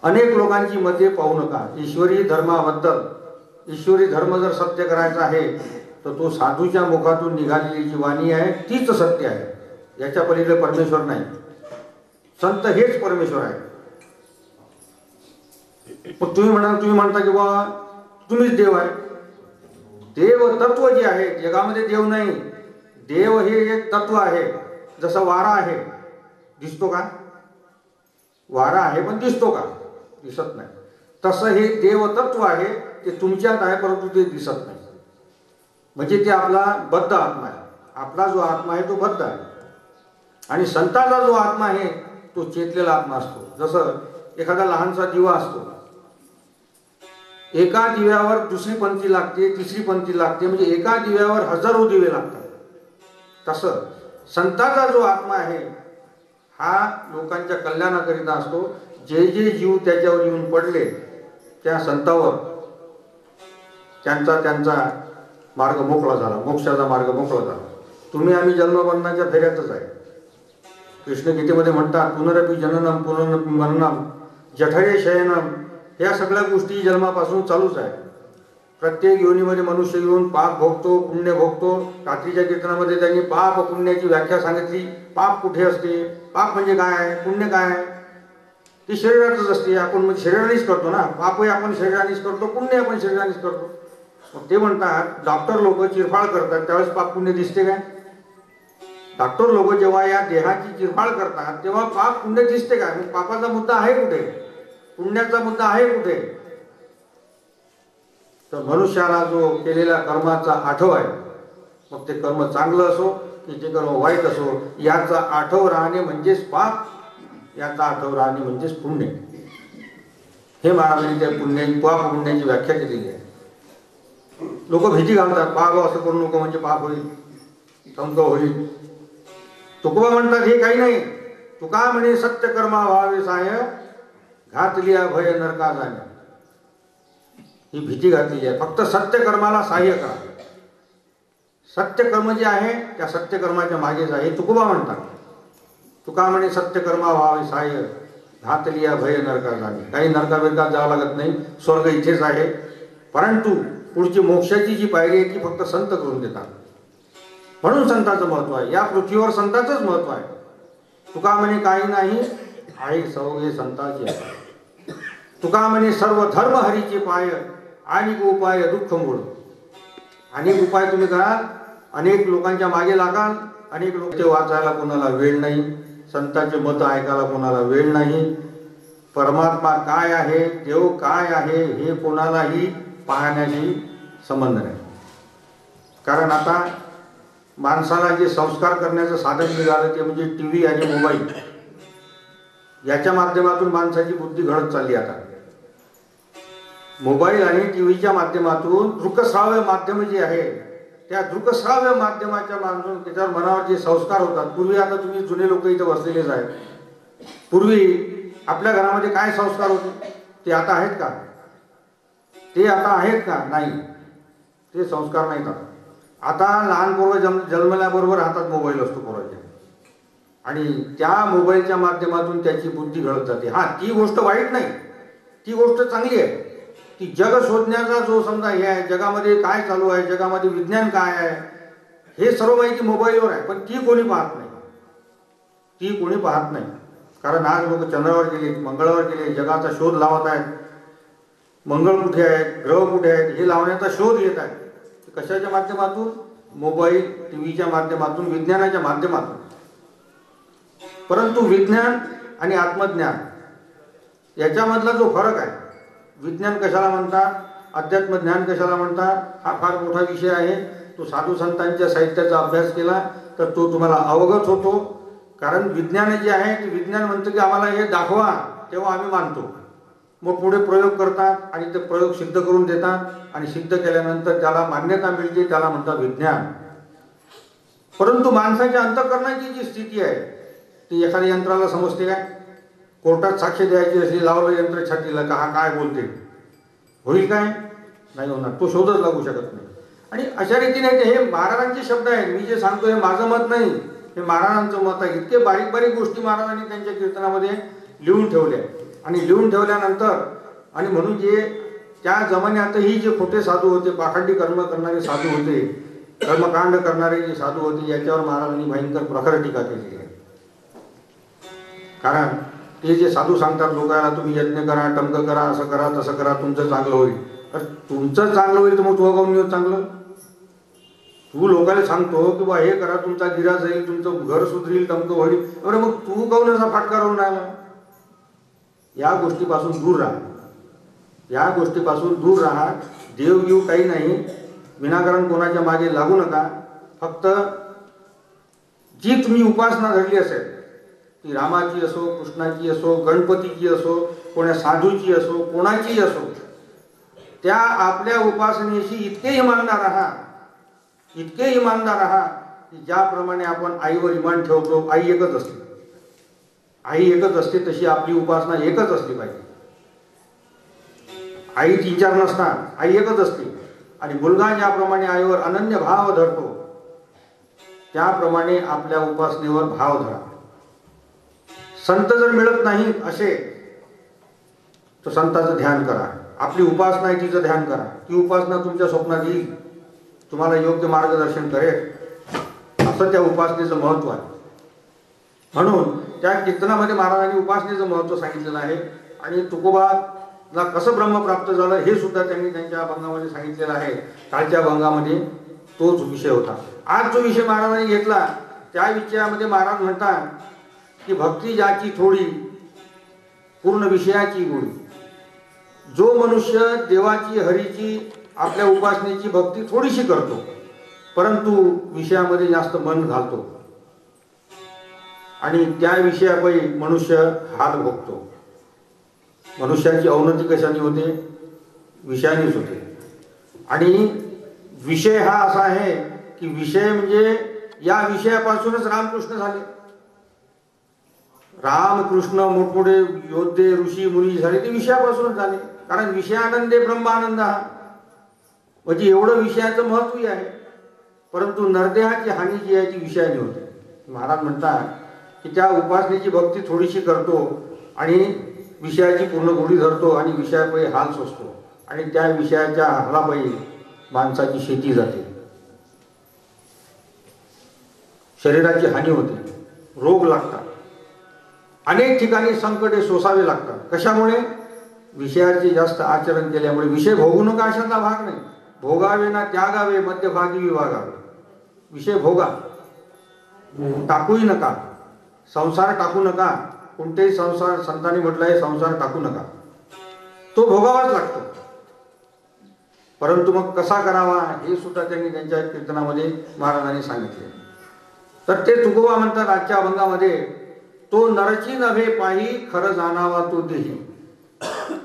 अनेक लोकांची मते पाहू नका. ईश्वरी धर्माबद्दल, ईश्वरी धर्म जर सत्य करायचा आहे तर तो साधूच्या मुखातून निघालेली जी वाणी आहे तीच सत्य आहे. याच्या पलीकडे परमेश्वर नाही. संत हेच परमेश्वर आहे. पण तुम्ही म्हणता की बाबा तुम्हीच देव आहे. देव तत्व जे आहे, जगामध्ये देव नाही. देव हे एक तत्व आहे. जसं वारा आहे, दिसतो का? वारा आहे पण दिसतो का? दिसत नाही. तसं हे देव तत्व आहे, ते तुमच्यात आहे परंतु ते दिसत नाही. म्हणजे ते आपला बद्ध आत्मा आहे. आपला जो आत्मा आहे तो बद्ध आहे. आणि संतांचा जो आत्मा आहे तो चेतलेला आत्मा असतो. जसं एखादा लहानसा दिवा असतो, एका दिव्यावर दुसरी पंक्ती लागते, तिसरी पंक्ती लागते, म्हणजे एका दिव्यावर हजारो दिवे लागतात. तसं संतांचा जो आत्मा आहे हा लोकांच्या कल्याणाकरिता असतो. जे जे जीव त्याच्यावर येऊन पडले त्या संतावर त्यांचा मार्ग मोकळा झाला, मोक्षाचा मार्ग मोकळा झाला. तुम्ही आम्ही जन्ममरणाच्या फेऱ्यातच आहे. कृष्ण गीतेमध्ये म्हणतात, पुनरपि जननम पुनरपि मरणम जठरे शयनम. ह्या सगळ्या गोष्टी जन्मापासून चालूच आहे. प्रत्येक योनीमध्ये मनुष्य येऊन पाप भोगतो, पुण्य भोगतो. रात्रीच्या कीर्तनामध्ये त्यांनी पाप पुण्याची व्याख्या सांगितली. पाप कुठे असते, पाप म्हणजे काय आहे, पुण्य काय आहे, ते शरीरातच असते. आपण म्हणजे शरीरानेच करतो ना. पापही आपण शरीरानेच करतो, पुण्य आपण शरीरानेच करतो. मग ते म्हणतात, डॉक्टर लोक चिरफाळ करतात त्यावेळेस पाप पुण्य दिसते काय? डॉक्टर लोक जेव्हा या देहाची चिरफाळ करतात तेव्हा पाप पुण्य दिसते काय? मग पापाचा मुद्दा आहे कुठे, पुण्याचा मुद्दा आहे कुठे? तर मनुष्याला जो केलेल्या कर्माचा आठव आहे, मग ते कर्म चांगलं असो की जे कर्म वाईट असो, याचा आठव राहणे म्हणजेच पाप, याचा आठव राहणे म्हणजेच पुण्य. हे महाराजांनी त्या पुण्याची पाप पुण्याची व्याख्या केलेली आहे. लोक भीती घालतात, पाप असं करू नको म्हणजे पाप होईल, संक होईल. तुकोबा म्हणतात हे काही नाही. तुका म्हणे सत्य कर्मा व्हावे साय, घातलिया भय नरका जाणे. ही भीती घातलेली आहे. फक्त सत्य कर्माला सहाय्य करा. सत्य कर्म जे आहे त्या सत्य कर्माच्या मागेच आहे. तुकोबा म्हणतात, तुका म्हणे सत्य कर्मा व्हावे सहाय्य, घातलिया भय नरका जाणे. काही नरका बिरकात जावं लागत नाही, स्वर्ग इथेच आहे. परंतु पुढची मोक्षाची जी पायरी आहे ती फक्त संत करून देतात. म्हणून संतांचं महत्व आहे. या पृथ्वीवर संतांचंच महत्व आहे. तुका म्हणे काही नाही आहे सौगे संतांचे. तुका म्हणे सर्व धर्म हरीचे पाय, अनेक उपाय दुःख मूळ. अनेक उपाय तुम्ही कराल, अनेक लोकांच्या मागे लागाल, अनेक लोक ते वाचायला कोणाला वेळ नाही, संतांचे मत ऐकायला कोणाला वेळ नाही. परमात्मा काय आहे, देव काय आहे हे कोणालाही पाहण्याशी संबंध नाही. कारण आता माणसाला जे संस्कार करण्याचं साधन मिळालं ते म्हणजे टी व्ही आणि मोबाईल. याच्या माध्यमातून माणसाची बुद्धी घडत चालली. आता मोबाईल आणि टी व्हीच्या माध्यमातून दृकश्राव्य माध्यम जे आहे त्या दृकश्राव्य माध्यमाच्या माध्यमातून त्याच्यावर मनावर जे संस्कार होतात. पूर्वी, आता तुम्ही जुने लोक इथे बसलेलेच आहेत, पूर्वी आपल्या घरामध्ये काय संस्कार होते ते आता आहेत का? ते आता आहेत का? नाही, ते संस्कार नाहीत आता. आता लहान पोरं जन्मल्याबरोबर हातात मोबाईल असतो पोराच्या, आणि त्या मोबाईलच्या माध्यमातून त्याची बुद्धी घडत जाते. हा, ती गोष्ट वाईट नाही, ती गोष्ट चांगली आहे की जग शोधण्याचा जो समजा हे आहे, जगामध्ये काय चालू आहे, जगामध्ये विज्ञान काय आहे, हे सर्व माहिती मोबाईलवर आहे. पण ती कोणी पाहत नाही, ती कोणी पाहत नाही. कारण आज लोक चंद्रावर गेले, मंगळावर गेले, जगाचा शोध लावत आहेत. मंगळ कुठे आहेत, ग्रह कुठे आहेत हे लावण्याचा शोध घेत आहेत. कशाच्या माध्यमातून? मोबाईल, टीव्हीच्या माध्यमातून, विज्ञानाच्या माध्यमातून. परंतु विज्ञान आणि आत्मज्ञान याच्यामधला जो फरक आहे, विज्ञान कशाला म्हणतात, अध्यात्म ज्ञान कशाला म्हणतात, हा फार मोठा विषय आहे. तो साधू संतांच्या साहित्याचा अभ्यास केला तर तो तुम्हाला अवगत होतो. कारण विज्ञान जे आहे ते विज्ञान म्हणतं की आम्हाला हे दाखवा, तेव्हा आम्ही मानतो. मग पुढे प्रयोग करतात आणि ते प्रयोग सिद्ध करून देतात, आणि सिद्ध केल्यानंतर त्याला मान्यता मिळते, त्याला म्हणतात विज्ञान. परंतु माणसाच्या अंतःकरणाची जी स्थिती आहे ती एखाद्या यंत्राला समजते काय? कोर्टात साक्ष द्यायची असली, लावलं यंत्र छातीला का हा काय बोलते, होईल काय? नाही होणार, तो शोधच लागू शकत नाही. आणि अशा रीतीने हे महाराजांचे शब्द आहेत. मी जे सांगतो हे माझं मत नाही, हे महाराजांचं मत आहे. इतके बारीक बारीक गोष्टी महाराजांनी त्यांच्या कीर्तनामध्ये लिहून ठेवल्या, आणि लिहून ठेवल्यानंतर आणि म्हणून जे त्या जमान्यातही जे खोटे साधू होते, पाखंडी कर्म करणारे साधू होते, कर्मकांड करणारे जे साधू होते, याच्यावर महाराजांनी भयंकर प्रखर टीका केलेली आहे. कारण ते जे साधू सांगतात लोकांना, तुम्ही यज्ञ करा, टंक करा, असं करा, तसं करा, तुमचं चांगलं होईल. तर तुमचं चांगलं होईल तर मग तू गाऊन येऊ चांगलं? तू लोकांना सांगतो की बा हे करा, तुमचा गिरा जाईल, तुमचं घर सुधरील, टंक होईल, बरं मग तू गाऊन असा फाटका राहून राहिला. या गोष्टीपासून दूर राहा, या गोष्टीपासून दूर राहा. देवगीव काही नाही, विनाकारण कोणाच्या मागे लागू नका. फक्त जी तुम्ही उपासना धरली असेल, ती रामाची असो, कृष्णाची असो, गणपतीची असो, कोणा साधूची असो, कोणाची असो, त्या आपल्या उपासनेशी इतके इमानदार राहा, इतके इमानदार राहा की ज्याप्रमाणे आपण आईवर इमान ठेवतो, आई एकच असते, आई एकच असते, तशी आपली उपासना एकच असली पाहिजे. आई 3-4 नसतात, आई एकच असते. आणि मुलगा ज्याप्रमाणे आईवर अनन्य भाव धरतो, त्याप्रमाणे आपल्या उपासनेवर भाव धरा. संत जर मिळत नाही असे, तर संताचं ध्यान करा. आपली उपासना आहे तिचं ध्यान करा. ती उपासना तुमच्या स्वप्नात येईल, तुम्हाला योग्य मार्गदर्शन करेल. असं त्या उपासनेचं महत्व आहे. म्हणून त्या कीर्तनामध्ये महाराजांनी उपासनेचं महत्व सांगितलेलं आहे. आणि तुकोबाला कसं ब्रह्म प्राप्त झालं हे सुद्धा त्यांनी त्यांच्या अभंगामध्ये सांगितलेलं आहे. कालच्या अभंगामध्ये तोच विषय होता. आज जो विषय महाराजांनी घेतला त्या विषयामध्ये महाराज म्हणतात की भक्ती ज्याची थोडी, पूर्ण विषयाची गोडी. जो मनुष्य देवाची, हरीची, आपल्या उपासनेची भक्ती थोडीशी करतो, परंतु विषयामध्ये जास्त मन घालतो, आणि त्या विषयापायी मनुष्य हाल भोगतो. मनुष्याची अवनती कशाने होते? विषयानेच होते. आणि विषय हा असा आहे की विषय म्हणजे या विषयापासूनच रामकृष्ण झाले. रामकृष्ण मोठमोठे योद्धे, ऋषी, मुनी झाले ते विषयापासूनच झाले. कारण विषयानंदे ब्रह्मानंद हा, म्हणजे एवढं विषयाचं महत्व आहे. परंतु नरदेहाची हानी जी आहे ती विषयाने होते. महाराज म्हणतात की त्या उपासनेची भक्ती थोडीशी करतो आणि विषयाची पूर्ण गोडी धरतो, आणि विषयापायी हाल सोसतो, आणि त्या विषयाच्या हालापायी माणसाची शेती जाते, शरीराची हानी होते, रोग लागतात, अनेक ठिकाणी संकटे सोसावे लागतात. कशामुळे? विषयाचे जास्त आचरण केल्यामुळे. विषय भोगू नका अशातला भाग नाही. भोगावे ना त्यागावे, मध्यभागी विभागावे. विषय भोगा, टाकूही नका. संसार टाकू नका. कोणतेही संसार, संतांनी म्हटलं आहे संसार टाकू नका, तो भोगावाच लागतो. परंतु मग कसा करावा हे सुद्धा त्यांनी त्यांच्या कीर्तनामध्ये महाराजांनी सांगितले. तर ते तुकोबा म्हणतात आजच्या अभंगामध्ये, तो नरची नव्हे पाही, खरं जाणावा तो देही.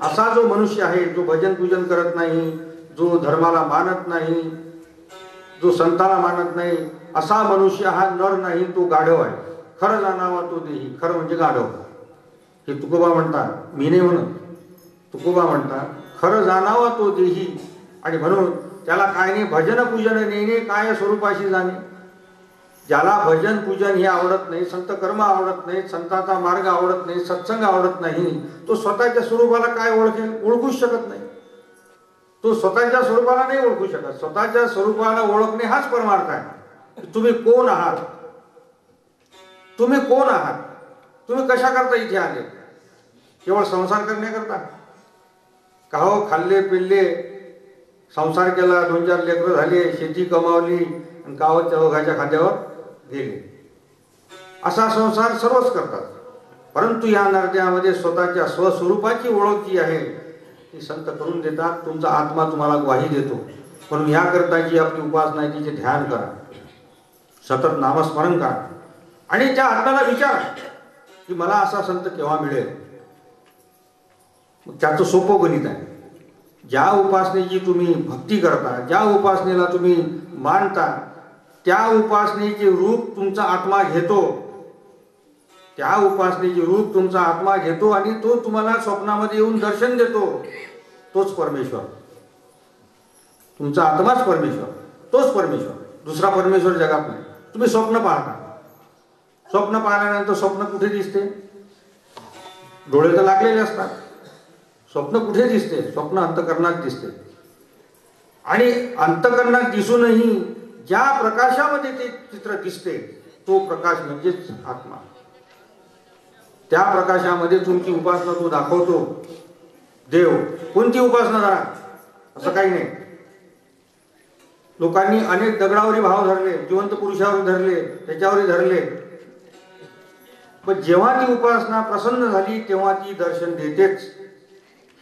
असा जो मनुष्य आहे, जो भजन पूजन करत नाही, जो धर्माला मानत नाही, जो संताला मानत नाही, असा मनुष्य हा नर नाही, तो गाढव आहे. खरं जाणावा तो देही. खरं म्हणजे गाढव. हे तुकोबा म्हणतात, मी नाही म्हणत, तुकोबा म्हणतात खरं जाणावा तो देही. आणि म्हणून त्याला काय नाही भजन पूजन नेणे काय स्वरूपाशी जाणे. ज्याला भजन पूजन हे आवडत नाही, संत कर्म आवडत नाही, संतांचा मार्ग आवडत नाही, सत्संग आवडत नाही, तो स्वतःच्या स्वरूपाला काय ओळखेल? ओळखूच शकत नाही. तो स्वतःच्या स्वरूपाला नाही ओळखू शकत. स्वतःच्या स्वरूपाला ओळखणे हाच परमार्थ आहे. तुम्ही कोण आहात? तुम्ही कोण आहात? तुम्ही कशा करता इथे आले? केवळ संसार करण्याकरता का हो? खाल्ले पिल्ले, संसार केला, 2-4 लेकरं झाले, शेती कमावली आणि गावाच्या चौघाच्या खांद्यावर गेले. असा संसार सर्वच करतात. परंतु या नरद्यामध्ये स्वतःच्या स्वस्वरूपाची ओळख जी आहे ती संत करून देतात. तुमचा आत्मा तुम्हाला ग्वाही देतो. म्हणून याकरता जी आपली उपासना आहे तिचे ध्यान करा, सतत नामस्मरण करा आणि त्या आत्म्याला विचारा की मला असा संत केव्हा मिळेल. त्याचं सोपं गणित आहे. ज्या उपासनेची तुम्ही भक्ती करता, ज्या उपासनेला तुम्ही मानता, त्या उपासनेचे रूप तुमचा आत्मा घेतो. त्या उपासनेचे रूप तुमचा आत्मा घेतो आणि तो तुम्हाला स्वप्नामध्ये येऊन दर्शन देतो. तोच परमेश्वर, तुमचा आत्माच परमेश्वर, तोच परमेश्वर. दुसरा परमेश्वर जगात नाही. तुम्ही स्वप्न पाहता, स्वप्न पाहिल्यानंतर स्वप्न कुठे दिसते? डोळे तर लागलेले असतात. स्वप्न कुठे दिसते? स्वप्न अंतःकरणात दिसते. आणि अंतःकरणात दिसूनही ज्या प्रकाशामध्ये ते चित्र दिसते तो प्रकाश म्हणजेच आत्मा. त्या प्रकाशामध्ये तुमची उपासना तो दाखवतो. देव कोणती उपासना करा असं काही नाही. लोकांनी अनेक दगडावरी भाव धरले, जिवंत पुरुषावर धरले, त्याच्यावरही धरले, पण जेव्हा ती उपासना प्रसन्न झाली तेव्हा ती दर्शन देतेच.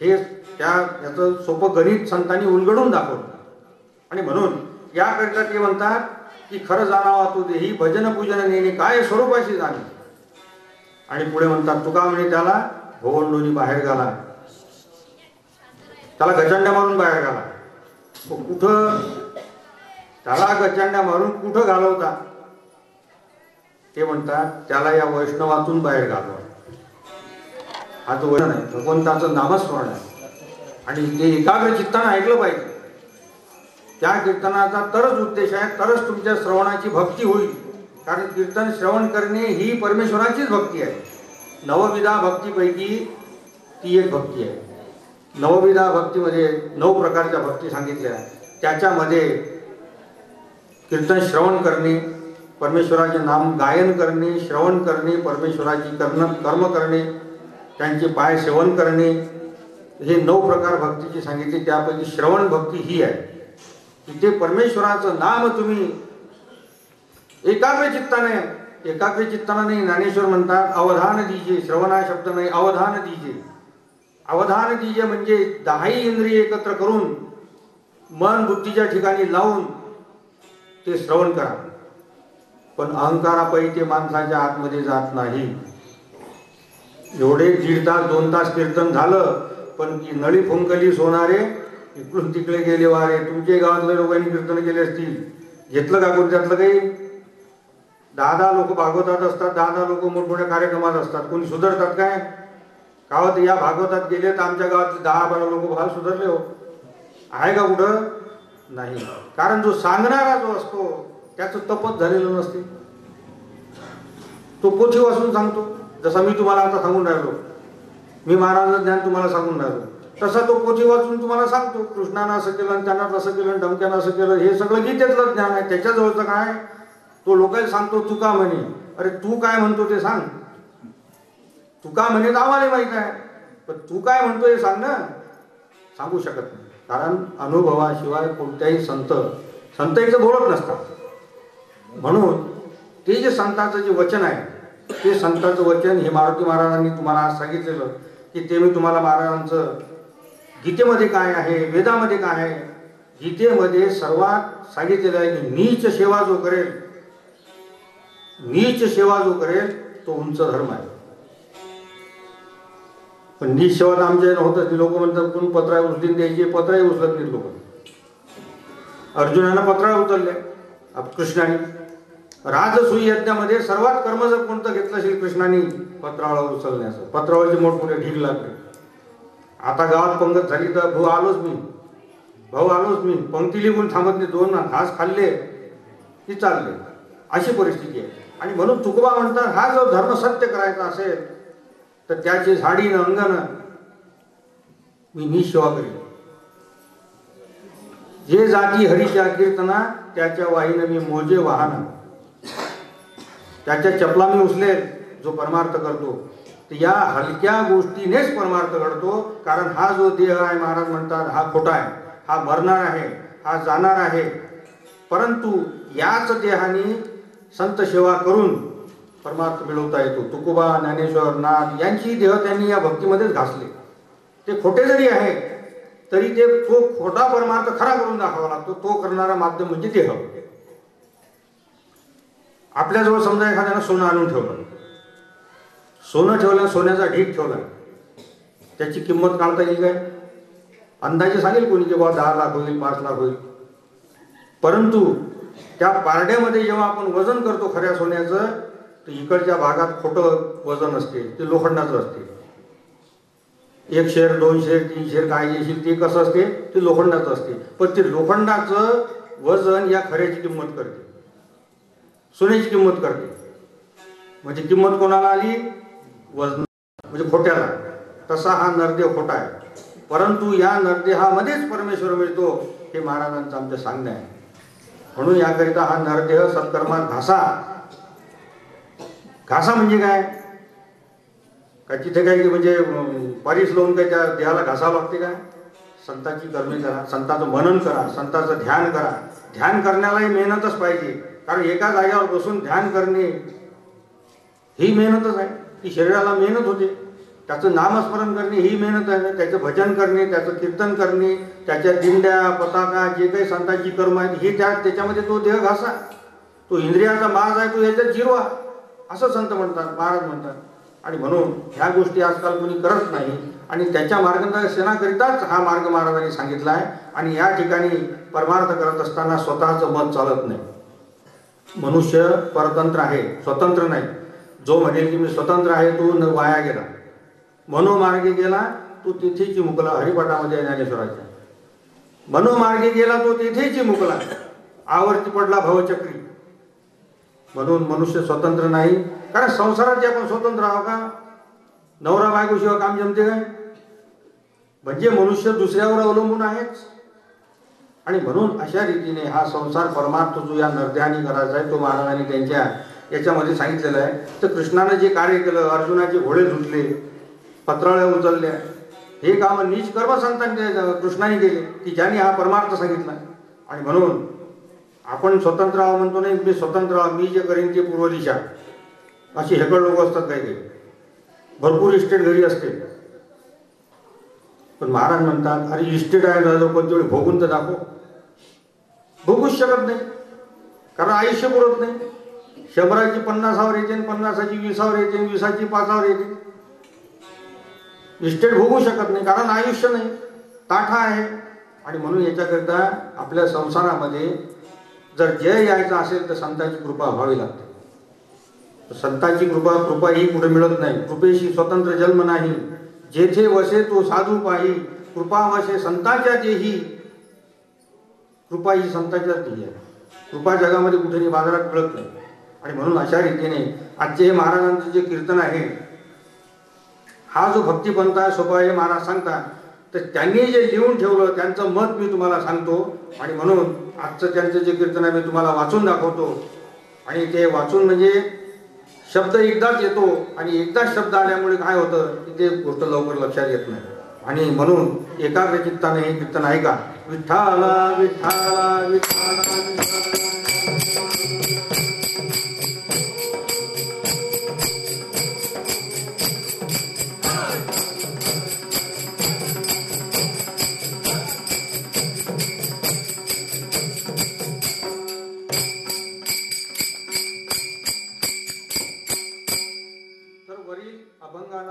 हे याचं सोपं गणित संतांनी उलगडून दाखवलं. आणि म्हणून याकरिता ते म्हणतात की खरं जाणावा तू देही भजन पूजन नेणे काय स्वरूपाशी जाणे. आणि पुढे म्हणतात तुका म्हणे त्याला भोवंडोनी बाहेर घाला, त्याला गचंड्या मारून बाहेर घाला. कुठं त्याला गचंड्या मारून कुठं घालवता? ते म्हणतात त्याला या वैष्णवातून बाहेर घालवा. हा तो वचन आहे, भगवंताचं नामस्मरण आहे. आणि ते एकाग्र चित्तानं ऐकलं पाहिजे. त्या कीर्तनाचा तरच उद्देश आहे, तरच तुमच्या श्रवणाची भक्ती होईल. कारण कीर्तन श्रवण करणे ही परमेश्वराचीच भक्ती आहे. नवविधा भक्तीपैकी ती एक भक्ती आहे. नवविधा भक्तीमध्ये 9 प्रकारच्या भक्ती सांगितल्या. त्याच्यामध्ये कीर्तन श्रवण करणे, परमेश्वराचे नाम गायन करणे, श्रवण करणे, परमेश्वराची कर्म करणे, त्यांचे पाय सेवन करणे, हे 9 प्रकार भक्तीची सांगितले. त्यापैकी श्रवण भक्ती ही आहे. तिथे परमेश्वराचं नाम तुम्ही एकाग्र चित्ताने नाही. ज्ञानेश्वर म्हणतात अवधान दीजिए. श्रवणा शब्द नाही, अवधान दीजिए. अवधान दीजिए म्हणजे 10 इंद्रिय एकत्र करून मन बुद्धीच्या ठिकाणी लावून ते श्रवण करा. पण अहंकारापायी ते माणसाच्या आतमध्ये जात नाही. एवढे 1.5 तास 2 तास कीर्तन झालं, पण की नळी फुंकली सोनारे इकडून तिकडे गेले वारे. तुमच्या गावातल्या लोकांनी कीर्तन केले असतील, घेतलं का कोण त्यातलं काही? 10 लोक भागवतात असतात, 10 लोक मोठमोठ्या कार्यक्रमात असतात. कोणी सुधारतात काय? गावात या भागवतात गेले तर आमच्या गावातले 10-12 लोक भाग सुधारले हो आहे का कुठं? नाही. कारण जो सांगणारा जो असतो त्याचं तपच झालेलं नसते. तो पोथी वाचून सांगतो. जसा मी तुम्हाला आता सांगून राहिलो, मी महाराजांचं ज्ञान तुम्हाला सांगून राहिलो, तसा तो पोथी वाचून तुम्हाला सांगतो. कृष्णानं असं केलं, त्यांना तसं केलं, डमक्यानं असं केलं. हे सगळं गीतेतलं ज्ञान आहे. त्याच्याजवळचं काय? तो लोकांना सांगतो तुका म्हणे. अरे तू काय म्हणतो ते सांग. तुका म्हणे तर आम्हाला माहित आहे, पण तू काय म्हणतो हे सांग ना. सांगू शकत नाही. कारण अनुभवाशिवाय कोणत्याही संत इथं बोलत नसतात. म्हणून ते जे संतांचं जे वचन आहे, ते संतांचं वचन हे मारुती महाराजांनी तुम्हाला आज सांगितलेलं की ते मी तुम्हाला महाराजांचं गीतेमध्ये काय आहे, वेदामध्ये काय आहे. गीतेमध्ये सर्वात सांगितलेलं आहे की नीच सेवा जो करेल तो उंच धर्म आहे. पण नीच सेवा तर आमच्या होतं. ती लोक म्हणतात कोण पत्रा उचलून द्यायचे, पत्राही उचलत नाहीत लोक. अर्जुनानं पत्रा उचलले कृष्णाने. राजसूय यज्ञामध्ये सर्वात कर्म जर कोणतं घेतलं असेल कृष्णाने, पत्रावळा उचलण्याचं. पत्रावळीचे मोठमोठे ढीग लागले. आता गावात पंगत झाली तर आलोच मी. भाऊ आलोच मी, पंक्ती लिहून थांबत नाही, 2 घास खाल्ले की चालले, अशी परिस्थिती आहे. आणि म्हणून तुकोबा म्हणतात हा जो धर्म सत्य करायचा असेल तर त्याची झाडी न अंगण मी निसेवा करीन. जे जाती हरीच्या कीर्तना त्याच्या वाहीनं मी मोजे वाहन. त्याच्या चपला मी उचलेल जो परमार्थ करतो. तर या हलक्या गोष्टीनेच परमार्थ घडतो. कारण हा जो देह आहे महाराज म्हणतात हा खोटा आहे, हा मरणार आहे, हा जाणार आहे. परंतु याच देहाने संत सेवा करून परमार्थ मिळवता येतो. तुकोबा, ज्ञानेश्वर, नाथ यांची देह त्यांनी या भक्तीमध्येच घासले. ते खोटे जरी आहे तरी ते तो खोटा परमार्थ खरा करून दाखवावा लागतो. तो करणारा माध्यम म्हणजे देह. आपल्याजवळ समजा एखाद्यानं सोनं आणून ठेवलं, सोनं ठेवलं, सोन्याचा ढीग ठेवला, त्याची किंमत काढता येईल काय? अंदाजे सांगेल कोणी की बाबा 10 लाख होईल, 5 लाख होईल. परंतु त्या पारड्यामध्ये जेव्हा आपण वजन करतो खऱ्या सोन्याचं, तर इकडच्या भागात खोटं वजन असते, ते लोखंडाचं असते. 1 शेर, 2 शेर, 3 शेर काय येशील ते कसं असते, ते लोखंडाचं असते. पण ते लोखंडाचं वजन या खऱ्याची किंमत करते, सोन्याची किंमत करते. म्हणजे किंमत कोणाला आली? वजन म्हणजे खोट्याला. तसा हा नरदेह खोटा आहे. परंतु या नरदेहामध्येच परमेश्वर मिळतो हे महाराजांचं आमचं सांगणं आहे. म्हणून याकरिता हा नरदेह सत्कर्मात घासा. घासा म्हणजे काय? तिथे काय म्हणजे पारीस लावून काय त्या देहाला घासावं लागते काय? संतांची कर्मे करा, संतांचं मनन करा, संतांचं ध्यान करा. ध्यान करण्यालाही मेहनतच पाहिजे. कारण एका जागेवर बसून ध्यान करणे ही मेहनतच आहे. ती शरीराला मेहनत होते. त्याचं नामस्मरण करणे ही मेहनत आहे. त्याचं भजन करणे, त्याचं कीर्तन करणे, त्याच्या दिंड्या, पताका, जे काही संतांची कर्म आहेत हे त्याच्यामध्ये तो देह घासा. तो इंद्रियाचा माज आहे तो याच्यात जिरवा, असं संत म्हणतात, महाराज म्हणतात. आणि म्हणून ह्या गोष्टी आजकाल कोणी करत नाही. आणि त्याच्या मार्गदर्शनाकरिताच हा मार्ग महाराजांनी सांगितला आहे. आणि या ठिकाणी परमार्थ करत असताना स्वतःचं मत चालत नाही. मनुष्य परतंत्र आहे, स्वतंत्र नाही. जो म्हणेल की मी स्वतंत्र आहे तो न वाया गेला. मनोमार्गे गेला तो तिथेची मुकला. हरिपाठामध्ये ज्ञानेश्वराच्या मनोमार्गे गेला तो तिथेची मुकला, आवर्ती पडला भवचक्री. म्हणून मनुष्य स्वतंत्र नाही. कारण संसाराचे आपण स्वतंत्र आहो का? नवरा बायको शिवाय काम जमते काय? म्हणजे मनुष्य दुसऱ्यावर अवलंबून आहेच. आणि म्हणून अशा रीतीने हा संसार परमार्थ जो या नरदेहाने करायचा आहे तो महाराजांनी त्यांच्या याच्यामध्ये सांगितलेलं आहे. तर कृष्णानं जे कार्य केलं, अर्जुनाचे घोडे धुतले, पत्रावळ्या उचलल्या, हे काम नीच कर्म संतांनी कृष्णाने केले की ज्यांनी हा परमार्थ सांगितला. आणि म्हणून आपण स्वतंत्र आहो म्हणतो नाही, मी स्वतंत्र आहो, मी जे करीन ते पूर्व दिशा, अशी हेकड लोक असतात. काही काही भरपूर इस्टेट घरी असते. पण महाराज म्हणतात अरे इस्टेट आहे राहिलो पण तेवढे भोगून तर दाखव. भोगूच शकत नाही, कारण आयुष्य पुरत नाही. 100ची 50वर येते, 50ची 20वर येते, 20ची 5वर येते. इस्टेट भोगू शकत नाही कारण आयुष्य नाही, ताठा आहे. आणि म्हणून याच्याकरिता आपल्या संसारामध्ये जर जय यायचं असेल तर संतांची कृपा व्हावी लागते. संतांची कृपा ही कुठे मिळत नाही. कृपेशी स्वतंत्र जन्म नाही, जेथे वसे तो साधू पाही. कृपा वसे संतांच्या देही, कृपा ही संतांच्या देही आहे. कृपा जगामध्ये कुठेही बाजारात मिळत नाही. आणि म्हणून अशा रीतीने आजचे हे महाराजांचं जे कीर्तन आहे, हा जो भक्तिपंथ आहे सोपा हे महाराज सांगतात. तर त्यांनी जे लिहून ठेवलं त्यांचं मत मी तुम्हाला सांगतो. आणि म्हणून आजचं त्यांचं जे कीर्तन आहे मी तुम्हाला वाचून दाखवतो. आणि ते वाचून म्हणजे शब्द एकदाच येतो आणि एकदाच शब्द आल्यामुळे काय होतं की ते गोष्ट लवकर लक्षात येत नाही. आणि म्हणून एकाग्र चित्ताने हे कीर्तन ऐका. विठ्ठला विठ्ठला विठ्ठला.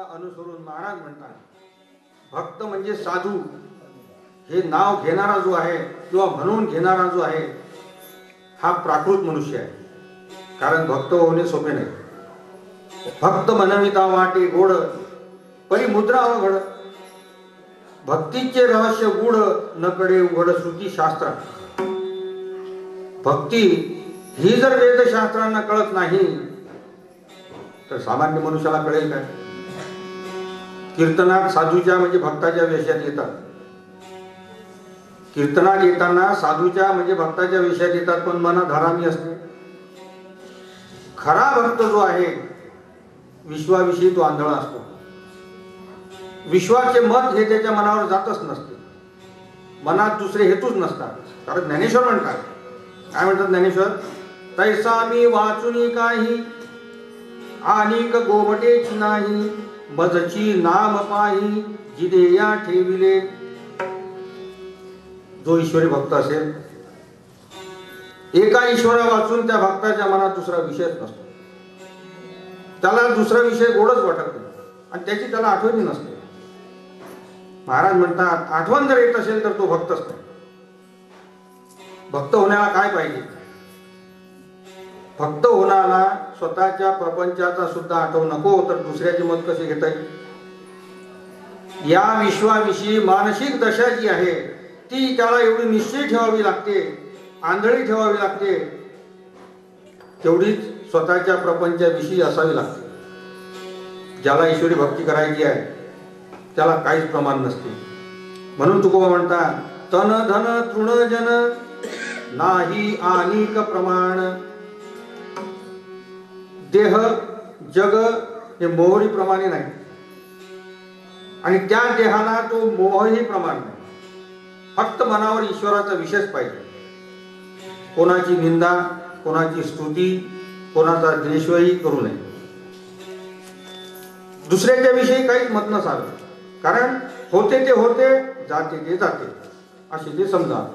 अनुसरून महाराज म्हणतात भक्त म्हणजे साधू. हे नाव घेणारा जो आहे किंवा म्हणून घेणारा जो आहे हा प्राकृत मनुष्य आहे. कारण भक्त होणे सोपे नाही. भक्त म्हणविता वाटे गोड परी मुद्रा अवघड. भक्तीचे रहस्य गुढ न कळे उघड श्रुती शास्त्र. भक्ती ही जर वेदशास्त्रांना कळत नाही तर सामान्य मनुष्याला कळेल काय? कीर्तनात साधूच्या म्हणजे भक्ताच्या वेशात येतात. कीर्तनात येताना साधूच्या म्हणजे भक्ताच्या वेशात येतात, पण मनात हरामी असते. खरा भक्त जो आहे विश्वाविषयी तो आंधळा असतो. विश्वाचे मत हे त्याच्या मनावर जातच नसते. मनात दुसरे हेतूच नसतात. कारण ज्ञानेश्वर म्हणतात, काय म्हणतात ज्ञानेश्वर? तैसा मी वाचुनी काही आणिक गोवटेची नाही, मजची नाम पाही जिदेया ठेविले. जो ईश्वरी भक्त असेल, एका ईश्वरा वाचून त्या भक्ताच्या मनात दुसरा विषयच नसतो. त्याला दुसरा विषय गोडच वाटत नाही आणि त्याची त्याला आठवणी नसते. महाराज म्हणतात, आठवण जर येत असेल तर तो भक्तच नाही. भक्त होण्याला काय पाहिजे? भक्त होण्याला स्वतःच्या प्रपंचाचा सुद्धा आठव नको, तर दुसऱ्याचे मत कसे घेता येईल? या विश्वाविषयी मानसिक दशा जी आहे ती त्याला एवढी निश्चय ठेवावी लागते, आंधळी ठेवावी लागते, तेवढीच स्वतःच्या प्रपंचाविषयी असावी लागते. ज्याला ईश्वरी भक्ती करायची आहे त्याला काहीच प्रमाण नसते. म्हणून तुकोबा म्हणतात, तन धन तृणजन नाही आणिक प्रमाण. देह जग हे मोहरी प्रमाणे नाही आणि त्या देहाला तो मोहही प्रमाण नाही. फक्त मनावर ईश्वराचा विशेष पाहिजे. कोणाची निंदा, कोणाची स्तुती, कोणाचा द्वेषही करू नये. दुसऱ्याच्या विषयी काहीच मत नसावे. कारण होते ते होते, जाते ते जाते, असे ते समजा.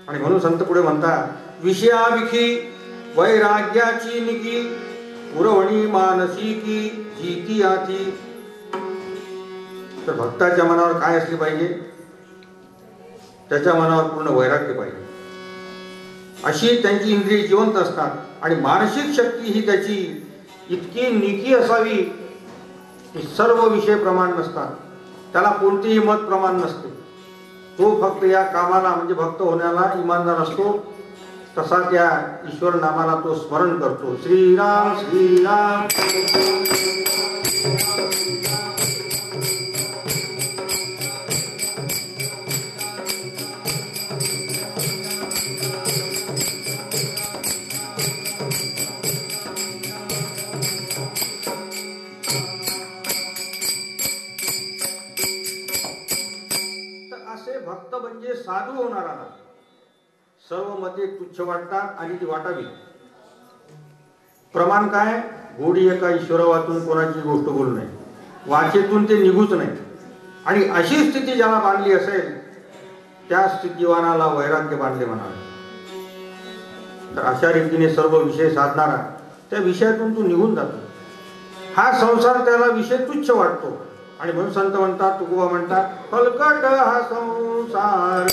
आणि म्हणून संत पुढे म्हणतात, विषयाविखी वैराग्याची निकी पुरवणी मानसी की जीती आती. तर भक्ताच्या मनावर काय असले पाहिजे? त्याच्या मनावर पूर्ण वैराग्य पाहिजे. अशी त्यांची इंद्रिय जिवंत असतात आणि मानसिक शक्ती ही त्याची इतकी निकी असावी की सर्व विषय प्रमाण नसतात, त्याला कोणतेही मत प्रमाण नसते. तो फक्त या कामाला म्हणजे भक्त होण्याला इमानदार असतो. तसा त्या ईश्वर नामाला तो स्मरण करतो. श्रीराम श्रीराम. भक्त म्हणजे साधू होणारा. सर्व मते तुच्छ वाटतात आणि ती वाटावी. प्रमाण काय? गोडी एका ईश्वरा वाचून कोणाची गोष्ट बोलू नये, वाचेतून ते निघूच नाही. आणि अशी स्थिती ज्याला बांधली असेल त्या स्थितीवानाला वैराग्य बांधले म्हणावे. तर अशा रीतीने सर्व विषय साधणारा त्या विषयातून तो निघून जातो. हा संसार त्याला विषय तुच्छ वाटतो. आणि म्हणून संत म्हणतात, तुकोबा म्हणतात, फलकट हा संसार.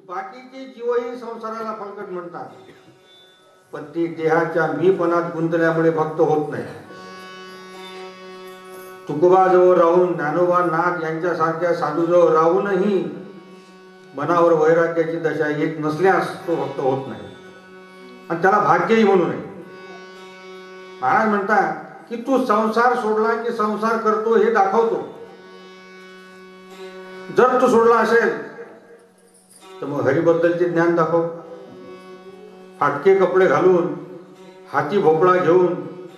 बाकीचे जीवही संसाराला फलकट म्हणतात, पण ते देहाच्या मीपणात गुंतल्यामुळे भक्त होत नाही. तुकोबाजवळ राहून, ज्ञानोबा नाथ यांच्यासारख्या साधूजवळ राहूनही मनावर वैराग्याची दशा येत नसल्यास तो भक्त होत नाही. आणि त्याला भाग्यही म्हणू नये. महाराज म्हणतात की तू संसार सोडला की संसार करतो हे दाखवतो. जर तू सोडला असेल तर मग हरीबद्दलचे ज्ञान दाखव. फाटके कपडे घालून हाती भोपळा घेऊन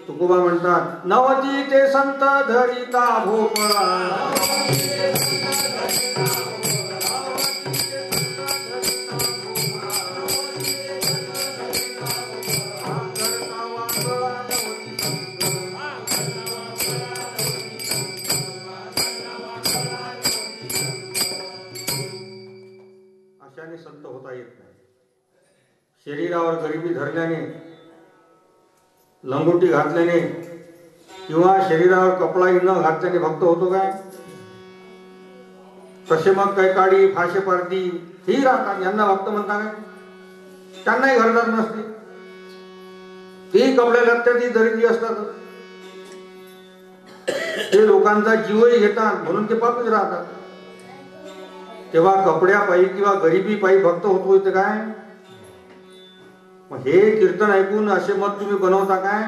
तुकोबा म्हणतात नवती ते संत धरिता भोपळा. अशाने संत होता येत नाही. शरीरावर गरिबी धरल्याने, लंगोटी घातल्याने किंवा शरीरावर कपडाही न घातल्याने भक्त होतो काय? तसे मग काही काळी फाशे पारती ही राहतात, यांना भक्त म्हणता काय? त्यांनाही घरदार नसते, तेही कपड्या लागतात, दरिद्री असतात, ते लोकांचा जीवही घेतात म्हणून ते पापीच राहतात. तेव्हा कपड्यापायी किंवा गरिबी पायी भक्त होतो इथे काय? हे कीर्तन ऐकून असे मत तुम्ही बनवता काय?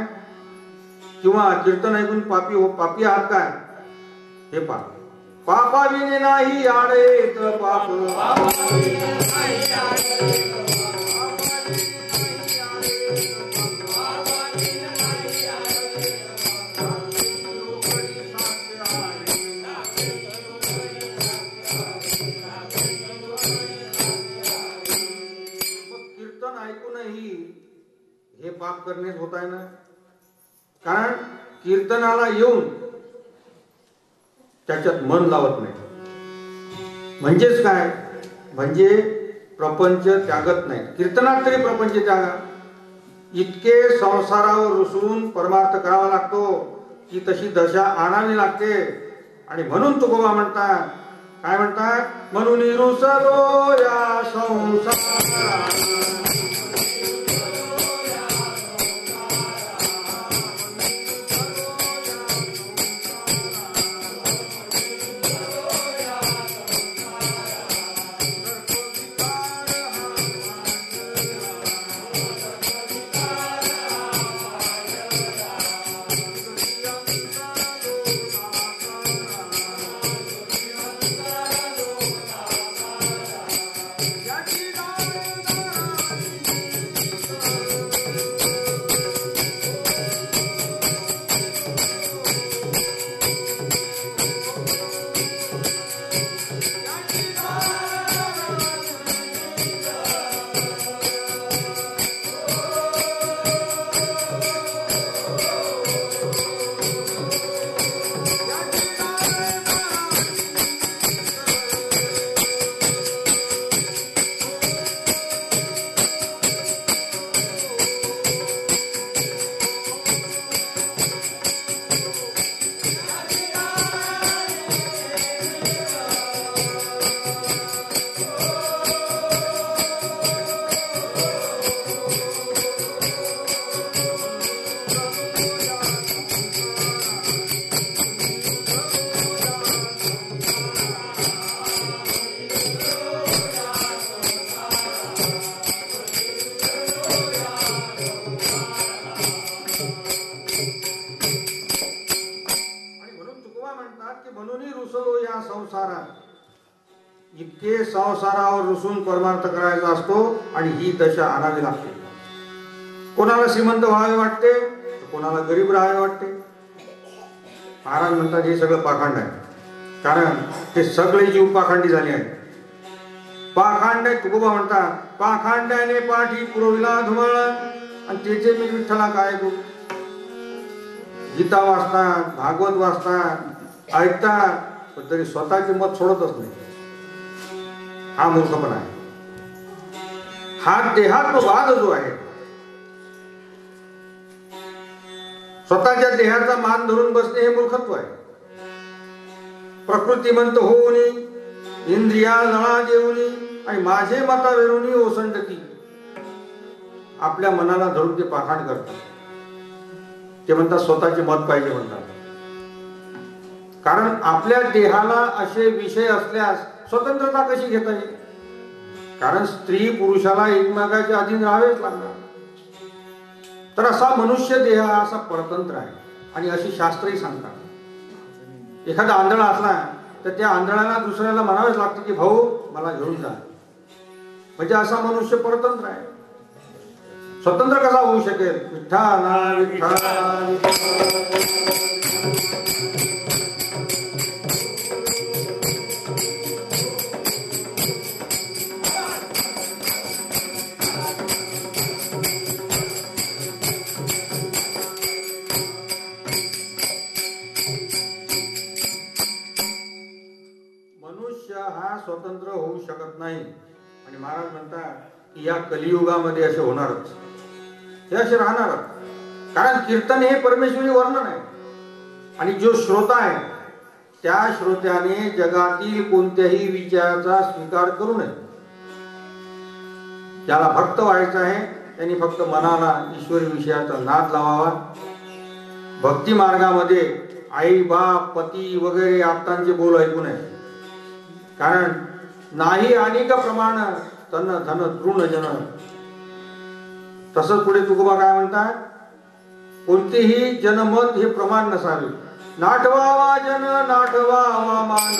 किंवा कीर्तन ऐकून पापी आहात काय? हे पहा, पापाविने नाही आडेत पाप, हे पाप करणेच होत आहे ना. कारण कीर्तनाला येऊन त्याच्यात मन लावत नाही. म्हणजेच काय? म्हणजे प्रपंच त्यागत नाही. कीर्तनात तरी प्रपंच त्यागा. इतके संसारावर रुसून परमार्थ करावा लागतो की तशी दशा आणावी लागते. आणि म्हणून तुकोबा म्हणतात, काय म्हणतात? म्हणून रुसलो या संसारा, इतके संसारावर रुसून परमार्थ करायचा असतो आणि ही दशा आणावी लागते. कोणाला श्रीमंत व्हावे वाटते, कोणाला गरीब राहावे वाटते. महाराज म्हणतात हे सगळं पाखंड आहे. कारण ते सगळे जीव पाखंडी झाले आहेत. पाखंड तुकोबा म्हणतात, पाखंड्याने पाठी पुरविला धुमाळ आणि त्याचे मी विठ्ठला काय करू. गीता वाचतात, भागवत वाचतात, ऐकतात, पण तरी स्वतःचे मत सोडतच नाही. हा मूर्खपणा आहे. हा देहात्मवाद जो आहे, स्वतःच्या देहाचा मान धरून बसणे हे मूर्खत्व आहे. प्रकृतिमंत होऊन, इंद्रिया नळा देऊनी आणि माझे मतावेरूनी ओसंडती, आपल्या मनाला धरून ते पाखाण करतात. ते म्हणतात स्वतःचे मत पाहिजे म्हणतात. कारण आपल्या देहाला असे विषय असल्यास स्वतंत्रता कशी घेता येईल? कारण स्त्री पुरुषाला एकमेकाच्या अधीन राहावेच लागणार. तर असा मनुष्य देह हा असा परतंत्र आहे आणि अशी शास्त्रही सांगतात. एखादा आंधळा असला तर त्या आंधळाला दुसऱ्याला म्हणावेच लागतं की भाऊ मला घेऊन जा, म्हणजे असा मनुष्य परतंत्र आहे. स्वतंत्र कसा होऊ शकेल? विठ्ठला विठ्ठला. हा स्वतंत्र होऊ शकत नाही. आणि महाराज म्हणतात की या कलियुगामध्ये असे होणारच, हे असे राहणारच. कारण कीर्तन हे परमेश्वरी वर्णन आहे आणि जो श्रोता आहे त्या श्रोत्याने जगातील कोणत्याही विचाराचा स्वीकार करू नये. ज्याला भक्त व्हायचं आहे त्यांनी फक्त मनाला ईश्वरी विषयाचा नाद लावावा. भक्ती मार्गामध्ये आई बाप पती वगैरे आप्तांचे बोल ऐकू नये. कारण नाही अनेक प्रमाण तन धन तृण जन. तसंच पुढे तुकोबा काय म्हणतात? कोणतेही जनमत हे प्रमाण नसावे. नाठवावा जन नाठवावा मान.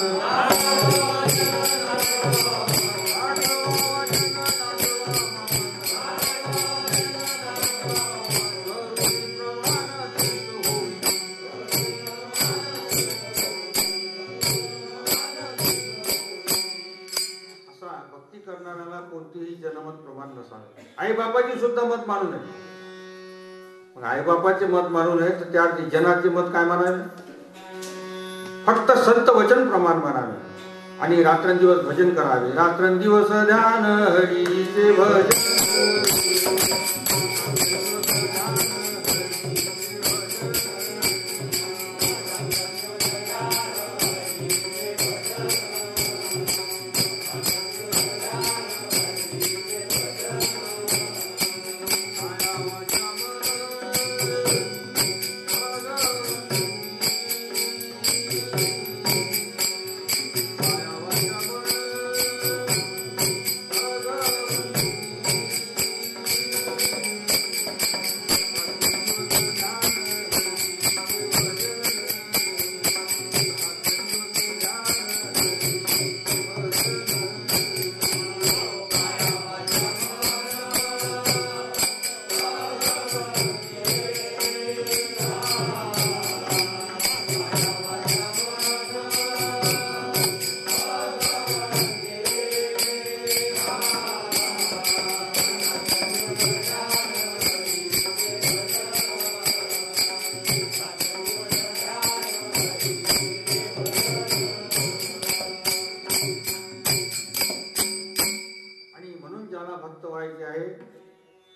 करणाऱ्याला कोणतेही जनमत प्रमाण नसावे. आई बापाची सुद्धा मत मानू नये. मग आई बापाचे मत मानू नये तर त्या जनाचे मत काय मानावे? फक्त संत वचन प्रमाण मानावे आणि रात्रंदिवस भजन करावे. रात्रंदिवस ध्यान हरीचे भजन.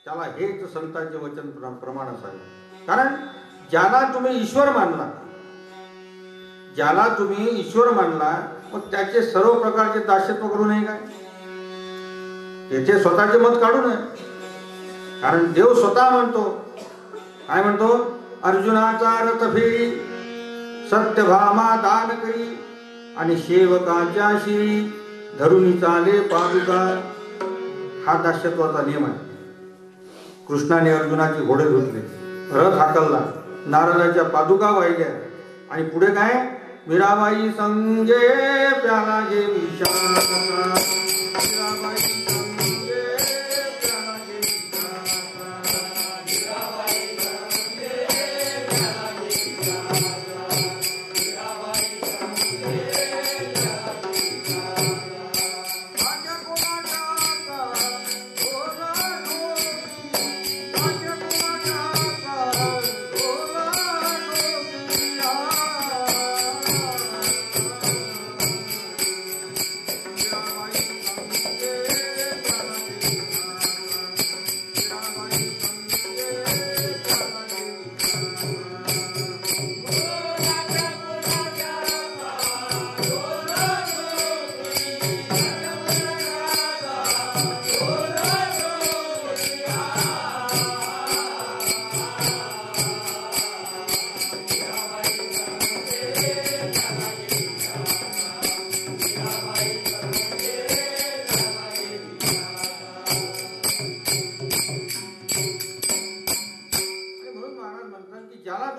त्याला हेच संतांचे वचन प्रमाण असावे. कारण ज्याला तुम्ही ईश्वर मानला मग त्याचे सर्व प्रकारचे दास्यत्व करू नये काय? त्याचे स्वतःचे मत काढू नये. कारण देव स्वतः म्हणतो, काय म्हणतो? अर्जुनाचा रथ फेरी सत्यभामा दान करी आणि सेवकाच्या शिरी धरुणी चाले पादुका. हा दास्यत्वाचा नियम आहे. कृष्णाने अर्जुनाचे घोडे धुतले, रथ हाकलला, नारदाच्या पादुका वाहिल्या आणि पुढे काय? मीराबाई संगे प्याला घे विषाचा.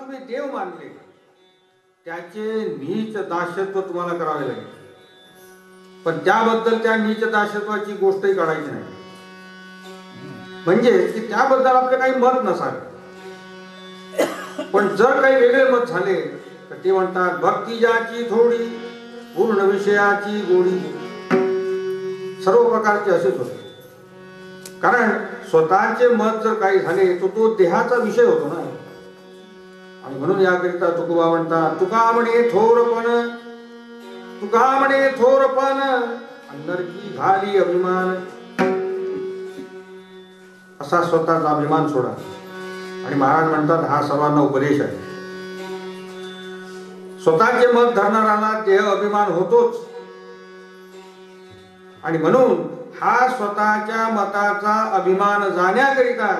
तुम्ही देव मानले त्याचे नीच दास्यत्व तुम्हाला करावे लागेल, पण त्याबद्दल त्या नीच दास्यत्वाची गोष्टही काढायची नाही. म्हणजे की त्याबद्दल आपले काही मत नसावे. पण जर काही वेगळे मत झाले तर ते म्हणतात भक्ती ज्याची थोडी पूर्ण विषयाची गोडी. सर्व प्रकारचे असेच होते. कारण स्वतःचे मत जर काही झाले तर तो देहाचा विषय होतो ना. आणि म्हणून याकरिता तुकोबा म्हणतात तुका म्हणे थोरपण, तुका म्हणे थोरपण अंतरकी घाली अभिमान. असा स्वतःचा अभिमान सोडा. आणि महाराज म्हणतात हा सर्वांना उपदेश आहे. स्वतःचे मत धरणाऱ्याला देह अभिमान होतोच. आणि म्हणून हा स्वतःच्या मताचा अभिमान जाण्याकरिता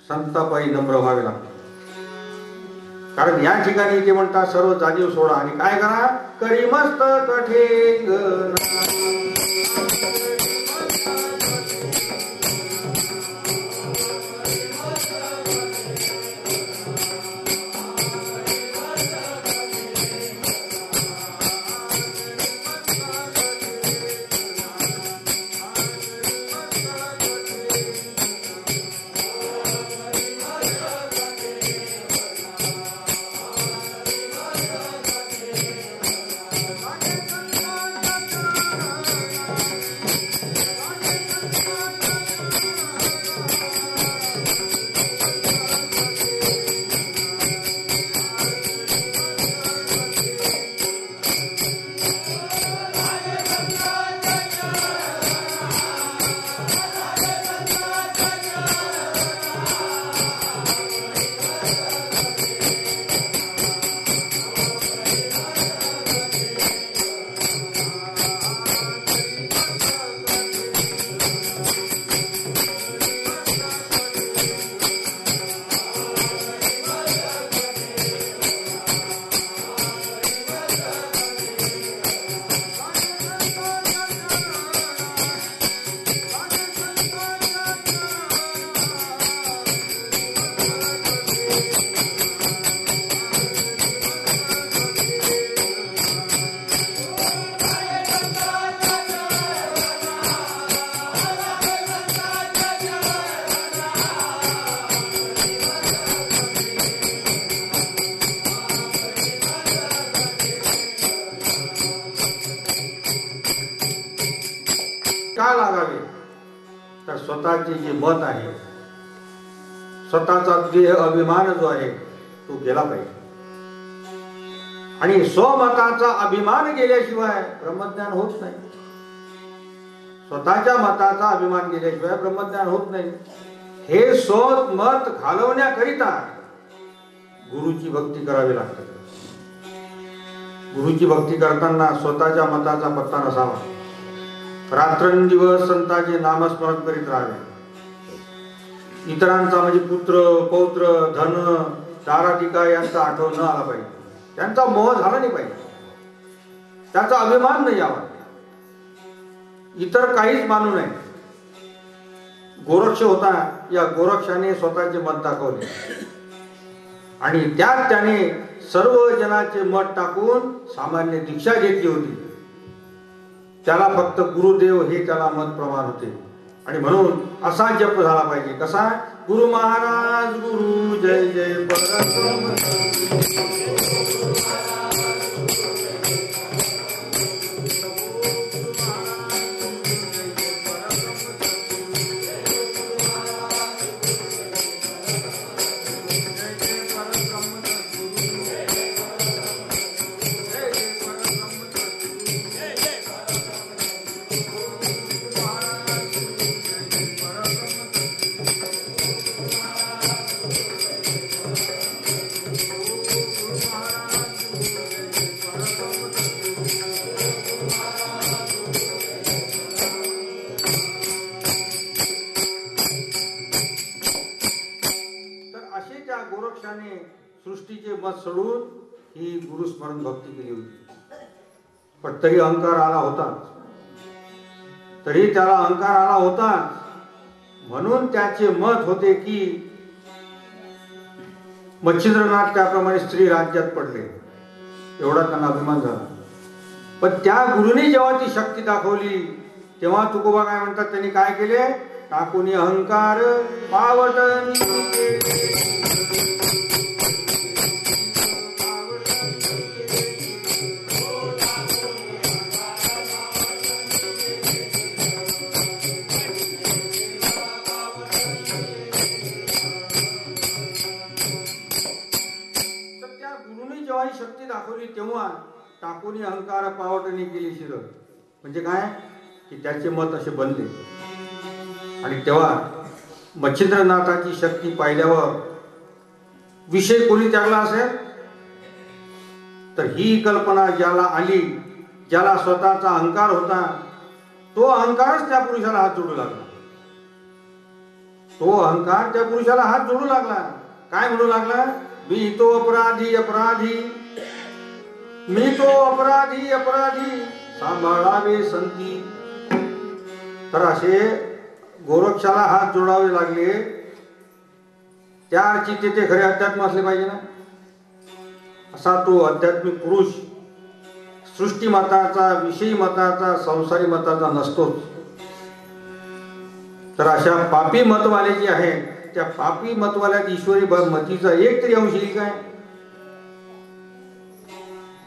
संतापायी नम्र व्हावे लागते. कारण या ठिकाणी ते म्हणतात सर्व जाणीव सोडा आणि काय करा, करी मस्तक ठेंगणा. का लागावे तर स्वतःचे जे मत आहे, स्वतःचा देह अभिमान जो आहे तो गेला पाहिजे. आणि स्वमताचा अभिमान गेल्याशिवाय ब्रह्मज्ञान होत नाही. स्वतःच्या मताचा अभिमान गेल्याशिवाय ब्रह्मज्ञान होत नाही. हे स्वमत घालवण्याकरिता गुरुची भक्ती करावी लागते. गुरुची भक्ती करताना स्वतःच्या मताचा पत्ता नसावा. रात्रंदिवस संतांचे नामस्मरण करीत राहावे. इतरांचा म्हणजे पुत्र पौत्र धन दाराधिका यांचा आठवण न आला पाहिजे. त्यांचा मोह झाला नाही पाहिजे. त्याचा अभिमान नाही यावा. इतर काहीच मानू नये. गोरक्ष होता, या गोरक्षाने स्वतःचे मत दाखवले आणि त्यात त्याने सर्व जनाचे मत टाकून सामान्य दीक्षा घेतली होती. त्याला फक्त गुरुदेव हे त्याला मत प्रमाण होते. आणि म्हणून असा जप झाला पाहिजे. कसा? गुरु महाराज गुरु जय जय परब्रह्म. सृष्टीचे मत सोडून ही गुरुस्मरण भक्ती केली होती. पण तरी अहंकार आला होता. तरी त्याला अहंकार आला होता. म्हणून त्याचे मत होते की मच्छिंद्रनाथ त्याप्रमाणे स्त्री राज्यात पडले, एवढा त्यांना अभिमान झाला. पण त्या गुरुने जेव्हा ती शक्ती दाखवली तेव्हा तुकोबा काय म्हणतात, त्यांनी काय केले, टाकून अहंकार पावटन. जेव्हा ही शक्ती दाखवली तेव्हा टाकून अहंकार पावटणी केली शिर. म्हणजे काय की त्याचे मत असे बनले. आणि तेव्हा मच्छिंद्रनाथाची शक्ती पाहिल्यावर विषय कोणी त्यागला असेल तर ही कल्पना ज्याला आली, ज्याला स्वतःचा अहंकार होता, तो अहंकारच त्या पुरुषाला हात जोडू लागला. तो अहंकार त्या पुरुषाला हात जोडू लागला. काय म्हणू लागला, मी तो अपराधी अपराधी, मी तो अपराधी अपराधी, सांभाळावे संती. तर असे गोरक्षाला हात जोडावे लागले. त्या अर्चिते ते खरे अध्यात्म असले पाहिजे ना. असा तो आध्यात्मिक पुरुष सृष्टी मताचा, विषयी मताचा, संसारी मताचा नसतोच. तर अशा पापी मतवाले जे आहेत त्या पापी मतवाल्यात ईश्वरी मतीचा एक तरी अंश येईल काय.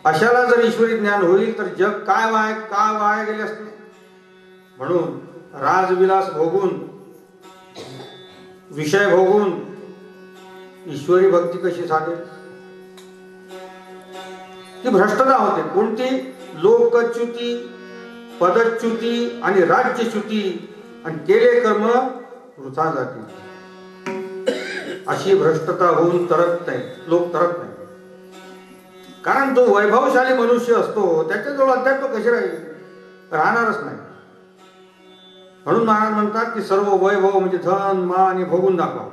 अशाला जर ईश्वरी ज्ञान होईल तर जग काय वाया गेले असते. म्हणून राजविलास भोगून, विषय भोगून ईश्वरी भक्ती कशी साधेल. ती भ्रष्टता होते. कोणती, लोकच्युती, पदच्युती आणि राज्यच्युती, आणि केले कर्म वृथा जातील. अशी भ्रष्टता होऊन तरत नाही, लोक तरत नाही. कारण तो वैभवशाली मनुष्य असतो, त्याच्याजवळ अध्यात्म कसे राहील, राहणारच नाही. म्हणून महाराज म्हणतात की सर्व वैभव म्हणजे धन मान हे भोगून दाखवा.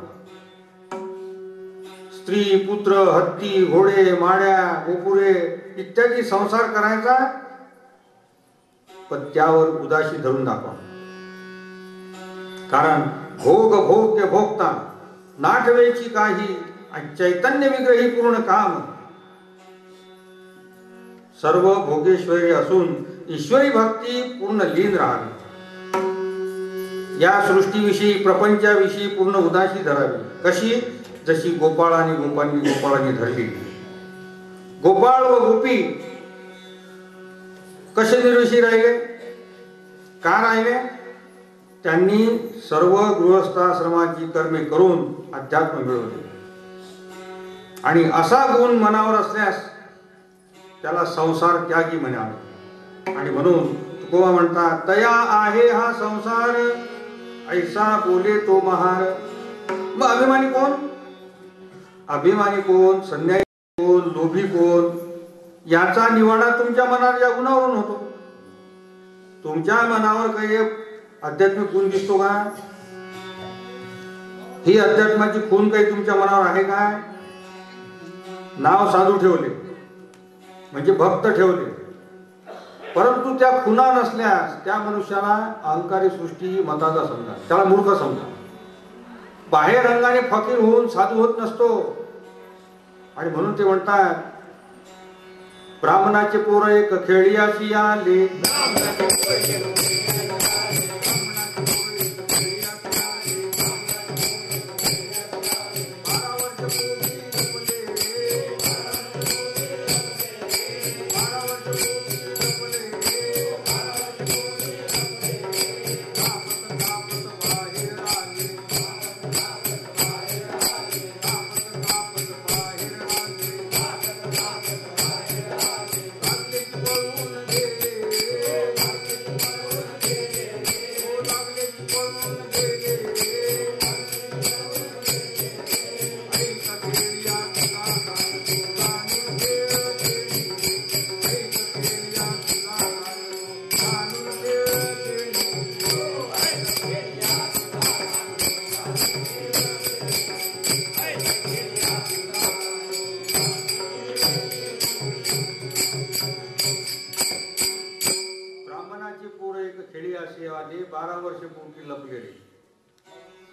स्त्री पुत्र हत्ती घोडे माड्या गोपुरे इत्यादी संसार करायचा, पण त्यावर उदासी धरून दाखवा. कारण भोग भोग्य भोगता नाटवेची काही, आणि चैतन्य विग्रही पूर्ण काम. सर्व भोगेश्वरी असून ईश्वरी भक्ती पूर्ण लीन राहावी. या सृष्टीविषयी प्रपंचाविषयी पूर्ण उदासी धरावी. कशी, जशी गोपाळ आणि गोपाळांनी धरली. गोपाळ व गोपी कसे निर्विषयी राहिले, का राहिले, त्यांनी सर्व गृहस्थाश्रमाची कर्मे करून अध्यात्म मिळवले. आणि असा गुण मनावर असल्यास त्याला संसार त्यागी म्हणावे. आणि म्हणून तुकोबा म्हणतात, तया आहे हा संसार, ऐसा बोले तो महार. मग अभिमानी कोण, अभिमानी कोण, संन्यासी कोण, लोभी कोण, याचा निवाडा तुमच्या मनात या गुणावरून होतो. तुमच्या मनावर काही आध्यात्मिक गुण दिसतो का, ही अध्यात्माची खून काही तुमच्या मनावर आहे काय. नाव साधू ठेवले म्हणजे भक्त ठेवले, परंतु त्या खुणा नसल्यास त्या मनुष्याला अहंकारी सृष्टी मताचा समजा, त्याला मूर्ख समजा. बाहेर रंगाने फकीर होऊन साधू होत नसतो. आणि म्हणून ते म्हणतात, ब्राह्मणाचे पोर एक खेळियाशी आले,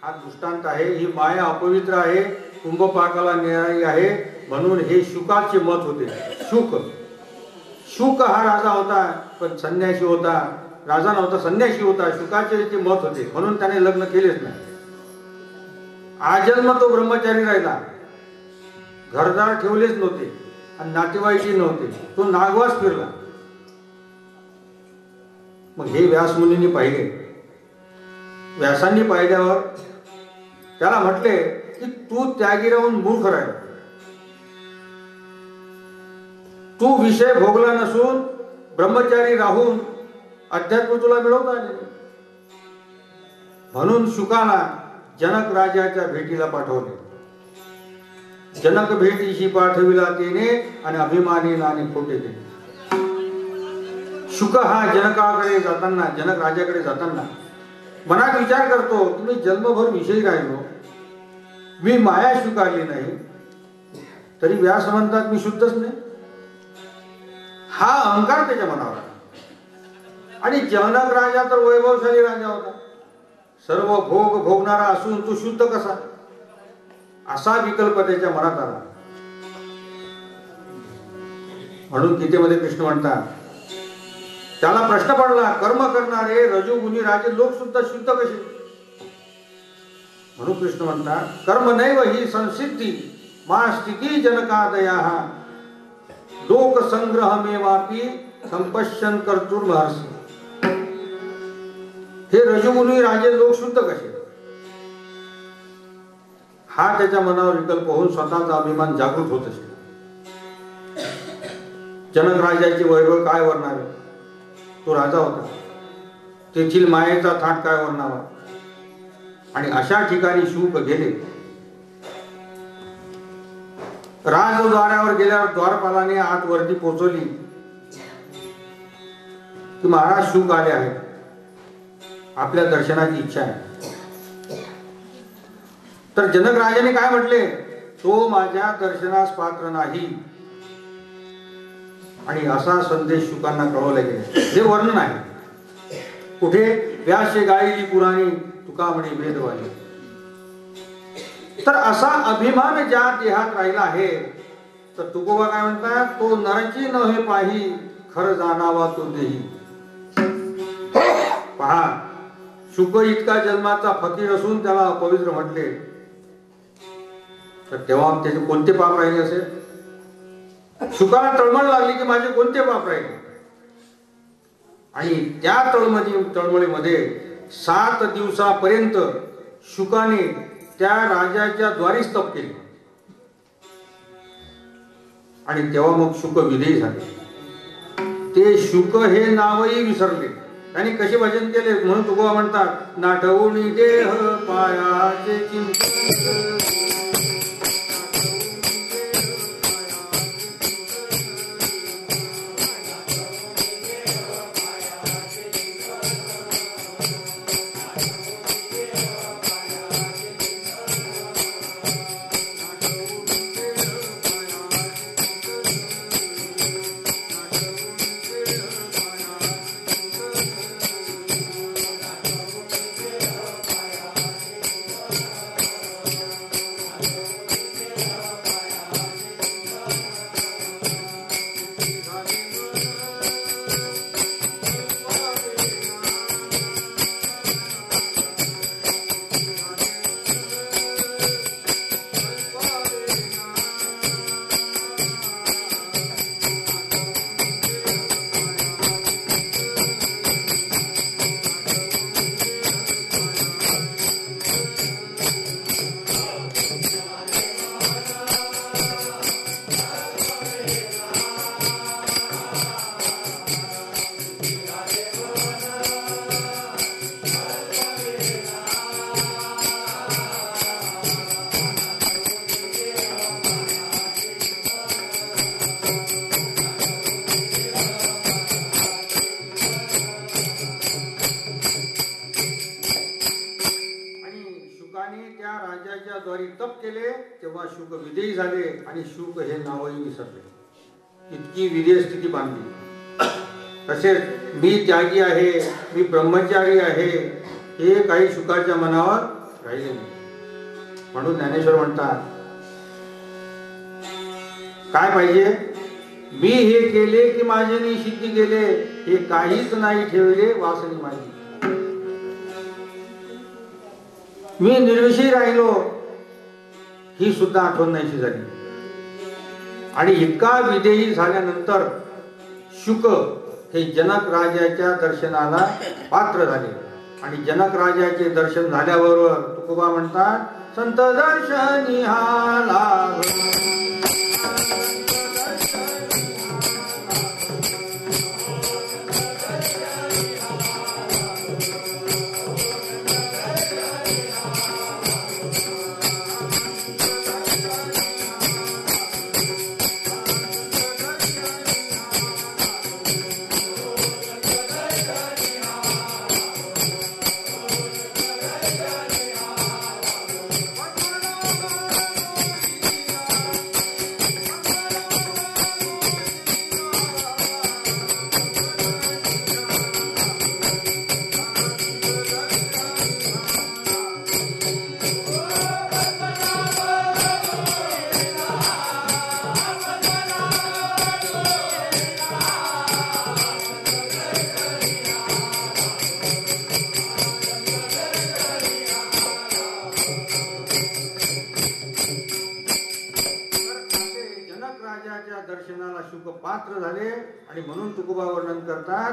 हा दृष्टांत आहे. ही माया अपवित्र आहे, कुंभपाकाला न्यायी आहे म्हणून हे शुकाचे मत होते. शुक हा राजा होता पण संन्यासी होता, राजा नव्हता संन्यासी होता. शुकाचे ते मत होते म्हणून त्याने लग्न केलेच नाही. आजन्म तो ब्रह्मचारी राहिला, घरदार ठेवलेच नव्हते आणि नातेवाईकही नव्हते, तो नागवास फिरला. मग हे व्यासमुनींनी पाहिले. व्यासांनी पाहिल्यावर त्याला म्हटले की तू त्यागी राहून मूर्ख राहिला, तू विषय भोगला नसून ब्रह्मचारी राहून अध्यात्म तुला मिळवता आले. म्हणून शुकाला जनक राजाच्या भेटीला पाठवले. जनक भेटीशी पाठविला तेने आणि अभिमानी नाने खोटे ते. शुक हा जनकाकडे जाताना, जनक राजाकडे जाताना मनात विचार करतो की मी जन्मभर विषयी राहिलो, मी माया स्वीकारली नाही, तरी व्यास म्हणतात मी शुद्धच नाही. हा अहंकार त्याच्या मनावर. आणि जनक राजा तर वैभवशाली राजा होता, सर्व भोग भोगणारा असून तो शुद्ध कसा, असा विकल्प त्याच्या मनात आला. म्हणून गीतेमध्ये कृष्ण म्हणतात, त्याला प्रश्न पडला, कर्म करणारे रजोगुणी राजे लोक सुद्धा शुद्ध कसे. म्हणून कृष्ण म्हणतात, कर्म नैव ही संसिद्धी मा स्थिती जनकादयाः लोक संग्रह मेवापि संपश्यन कर्तुर्महर्षि. हे रजोगुणी राजे लोक शुद्ध कसे, हा त्याच्या मनावर विकल्प होऊन स्वतःचा अभिमान जागृत होत असे. जनक राजाचे वैभव काय वर्णावे, तो राजा होता, तेथील मायेचा थाट काय वर्णावा. आणि अशा ठिकाणी शुक गेले. राजद्वारावर गेल्यावर द्वारपालाने आत वर्दी पोचवली की महाराज शुक आले आहेत, आपल्या दर्शनाची इच्छा आहे. तर जनक राजाने काय म्हटले, तो माझ्या दर्शनास पात्र नाही. आणि असा संदेश शुकांना कळवला गेला. हे वर्णन आहे कुठे, व्यासे गायली पुराणी तुका म्हणे वेदवाणी. तर असा अभिमान ज्या देहात राहिला आहे, तर तुकोबा काय म्हणतात, तो नरची नव्हे पाही खर जाणावा तो देही. पहा, शुक इतका जन्माचा फकीर असून त्याला अपवित्र म्हटले, तर तेव्हा त्याचे कोणते पाप राहिले असेल. शुकाला तळमळ लागली की माझे कोणते पाप राहिले. आणि त्या तळमळीमध्ये 7 दिवसापर्यंत शुकाने त्या राजाच्या द्वारीच तप केले. आणि तेव्हा मग शुक विधेयी झाले. ते शुक हे नावही विसरले. त्यांनी कसे भजन केले म्हणून तुकोबा म्हणतात, नाठवुनी देह पायाचे चिंतन. तप केले तेव्हा शुक विधेयी झाले आणि शुक हे नावही विसरले. इतकी विधेय स्थिती बांधली. तसेच मी त्यागी आहे, मी ब्रह्मचारी आहे, हे काही शुकाच्या मनावर राहिले नाही. म्हणून ज्ञानेश्वर म्हणतात, काय पाहिजे? मी हे केले की माझे सिद्धी केले, हे काहीच नाही ठेवले वासनी माझी. मी निर्विषयी राहिलो, ही सुद्धा आठवण नाहीशी झाली. आणि इतका विदेयी झाल्यानंतर शुक हे जनक राजाच्या दर्शनाला पात्र झाले. आणि जनक राजाचे दर्शन झाल्याबरोबर तुकोबा म्हणतात, संत दर्शनी हा लाभ. दर्शनाला शुक पात्र झाले. आणि म्हणून तुकोबा वर्णन करतात,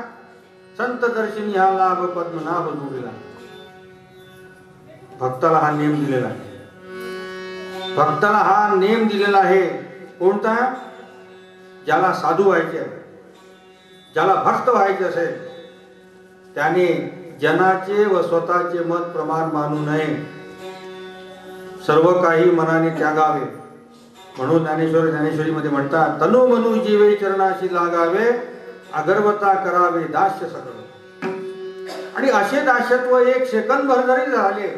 संत दर्शनी हा लाभ पद्मनाभ जोडला. भक्ताला हा नेम दिलेला आहे. भक्ताला हा नेम दिलेला आहे. कोणता? ज्याला साधू व्हायचे आहे, ज्याला भक्त व्हायचे असेल, त्याने जनाचे व स्वतःचे मत प्रमाण मानू नये. सर्व काही मनाने त्यागावे. म्हणून ज्ञानेश्वरी मध्ये म्हणतात, तनु मनु जीवे चरणाशी लागावे, अगरवता करावे दास्य सकळ. आणि असे दास्यत्व एक सेकंदभर जरी झाले,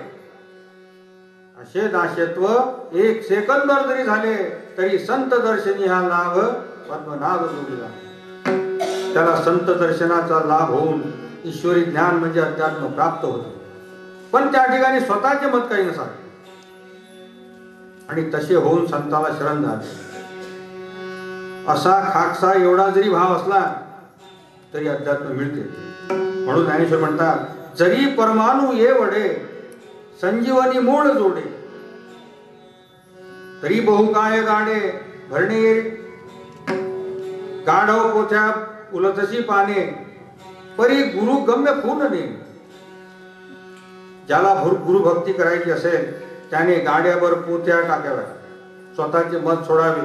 असे दास्यत्व एक सेकंदभर जरी झाले, तरी संत दर्शनी हा लाभ पद्मनाभ जोडला. त्याला संत दर्शनाचा लाभ होऊन ईश्वरी ज्ञान म्हणजे अध्यात्म प्राप्त होते. पण त्या ठिकाणी स्वतःचे मत काही नसावे. आणि तसे होऊन संताला शरण झाले. असा खाकसा एवढा जरी भाव असला तरी अध्यात्म मिळते. म्हणून ज्ञानेश्वर म्हणतात, जरी परमाणु ये वडे, संजीवनी मूळ जोडे, तरी बहुकाय गाडे भरणे, गाढव पोथ्या उलतसी पाने, परी गुरु गम्य पूर्ण ने. ज्याला गुरु भक्ती करायची असेल त्याने गाड्यावर पोथ्या टाकाव्या, स्वतःचे मत सोडावे.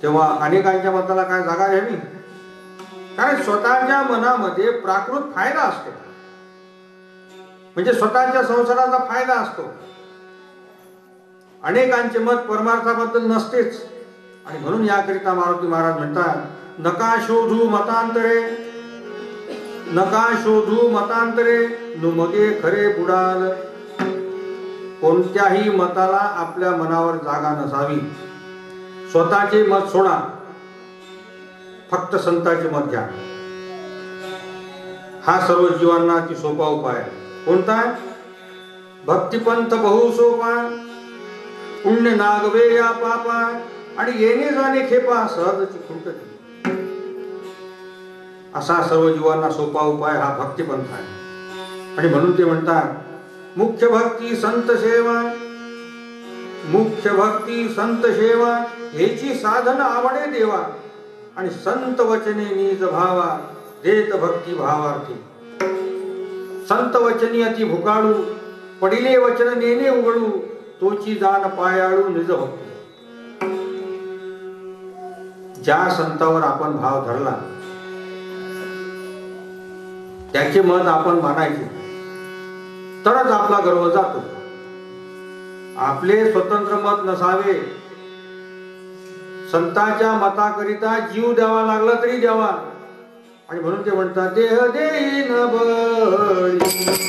तेव्हा अनेकांच्या मताला काय जागा घ्यावी? कारण स्वतःच्या मनामध्ये प्राकृत फायदा असतो, म्हणजे स्वतःच्या संसाराचा फायदा असतो. अनेकांचे मत परमार्थाबद्दल नसतेच. आणि म्हणून याकरिता मारुती महाराज म्हणतात, नका शोधू मतांतरे, नका शोधू मतांतरे, नुमगे खरे बुडाल. कोणत्याही मताला आपल्या मनावर जागा नसावी. स्वतःचे मत सोडा, फक्त संतांचे मत घ्या. हा सर्व जीवांना अति सोपा उपाय आहे. कोणता? भक्तिपंथ बहु सोपा, पुण्य नागवे या पापा, आणि येणे जाणे खेपा सहजची खुंटती. असा सर्व जीवांना सोपा उपाय हा भक्तिपंथ आहे. आणि म्हणून ते म्हणतात, मुख्य भक्ती संत सेवा, मुख्य भक्ती संत सेवा, हेची साधन आवडे देवा. आणि संत वचने निज भावा, देत भक्ती भावार्थी. संत वचनी अति भुकाळू, पडिले वचन नेने उघडू, तोची जाण पायाळू निज भक्ती. ज्या संतावर आपण भाव धरला त्याचे मत आपण मानायचे, तरच आपला गर्व जातो. आपले स्वतंत्र मत नसावे. संतांच्या मताकरिता जीव द्यावा लागला तरी द्यावा. आणि म्हणून ते म्हणतात, देह देईन बळी.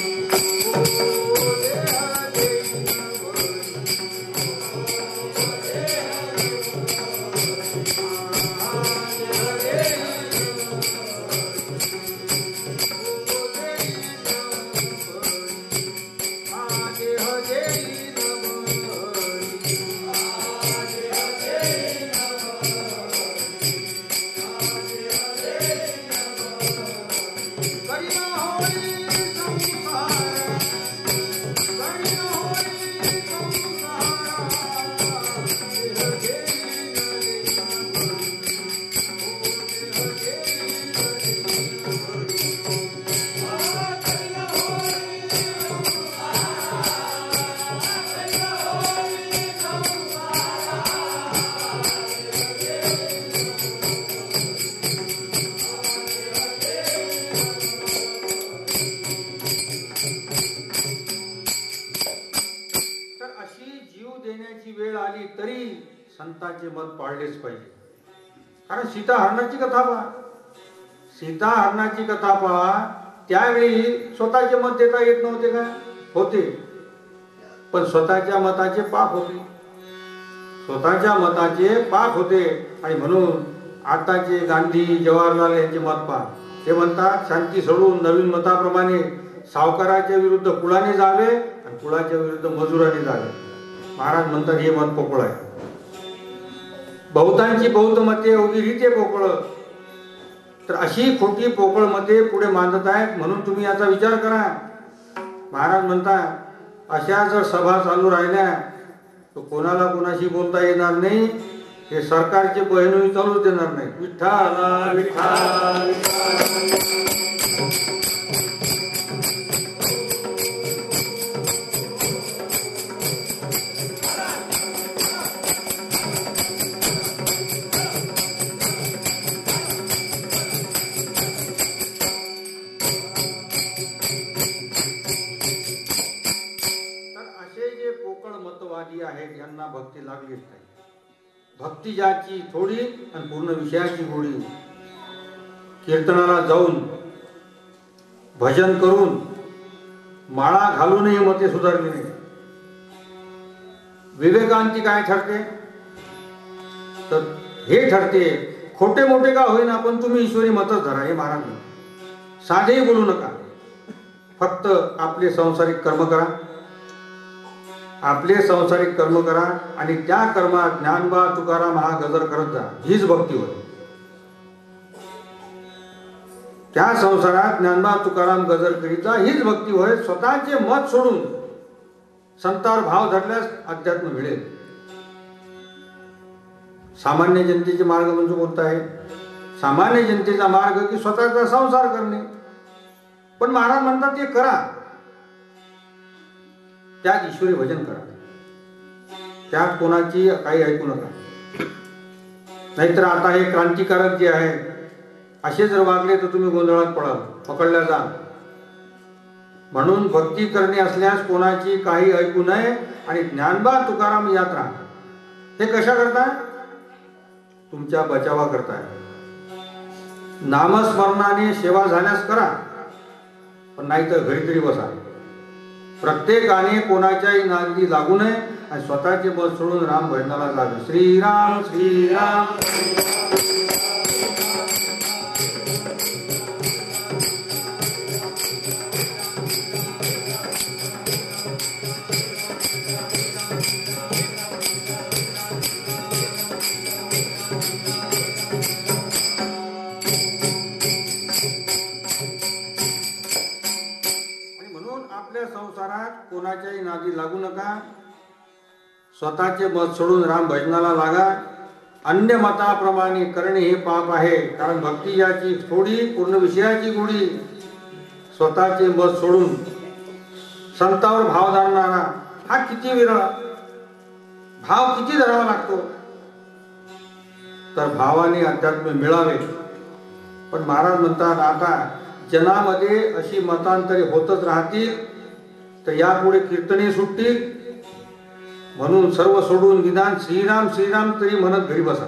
जीव देण्याची वेळ आली तरी संतांचे मत पाळलेच पाहिजे. कारण सीताहरणाची कथा पहा, सीताहरणाची कथा पहा, त्यावेळी स्वतःचे मत देता येत नव्हते का? होते, पण स्वतःच्या मताचे पाप होते, स्वतःच्या मताचे पाप होते. आणि म्हणून आताचे गांधी जवाहरलाल यांचे मत पहा, ते म्हणतात शांती सोडून नवीन मताप्रमाणे सावकाराच्या विरुद्ध कुळाने जावे आणि कुळाच्या विरुद्ध मजुराने जावे. महाराज म्हणतात हे मत पोकळ आहे. बहुतांची बहुत मते अवघी रीते पोकळ. तर अशी खोटी पोकळ मते पुढे मांडत आहेत. म्हणून तुम्ही याचा विचार करा. महाराज म्हणतात अशा जर सभा चालू राहिल्या तर कोणाला कोणाशी बोलता येणार नाही. हे सरकारचे बहिणी चालूच देणार नाही. विठ्ठल विठ्ठल. आहेत यांना भक्ती लागलीच नाही. भक्ती ज्याची थोडी आणि पूर्ण विषयाची गोडी. कीर्तनाला जाऊन भजन करून माळा घालूनही मते सुधारली नाही. विवेकांती काय ठरते तर हे ठरते खोटे मोठे का होईना पण तुम्ही ईश्वरी मतच धरा. हे महाराज साधेही बोलू नका. फक्त आपले संसारिक कर्म करा, आपले संसारिक कर्म करा आणि त्या कर्मात ज्ञानबा तुकाराम हा गजर करत जा. हीच भक्ती होय. त्या संसारात ज्ञानबा तुकाराम गजर करीत जा, हीच भक्ती होय. स्वतःचे मत सोडून संतावर भाव धरल्यास अध्यात्म मिळेल. सामान्य जनतेचे मार्ग म्हणजे कोणता आहे? सामान्य जनतेचा मार्ग की स्वतःचा संसार करणे. पण महाराज म्हणतात ते करा, त्यात ईश्वरी भजन करा, त्यात कोणाची काही ऐकू नका. नाहीतर आता हे क्रांतिकारक जे आहे असे जर वागले तर तुम्ही गोंधळात पडाल, पकडल्या जाल. म्हणून भक्ती करणे असल्यास कोणाची काही ऐकू नये आणि ज्ञानबा तुकाराम यात्रा हे कशा करताय? तुमच्या बचावा करताय. नामस्मरणाने सेवा झाल्यास करा, पण नाही तर घरी तरी बसा. प्रत्येकाने कोणाच्याही नादी लागू नये आणि स्वतःचे मत सोडून राम भजनाला जावे. श्रीराम श्रीराम. संसारात कोणाच्याही नादी लागू नका. स्वतःचे मत सोडून राम भजनाला लागा. अन्य मताप्रमाणे करणे हे पाप आहे. कारण भक्ती याची थोडी पूर्ण विषयाची गोडी. स्वतःचे मत सोडून संतावर भाव धरणारा हा किती विरळ. भाव किती धरावा लागतो तर भावाने अध्यात्म मिळावे. पण महाराज म्हणतात आता जनामध्ये अशी मतांतरे होतच राहतील तर यापुढे कीर्तने सुटतील. म्हणून सर्व सोडून निदान श्रीराम श्रीराम तरी म्हणत घरी बसा.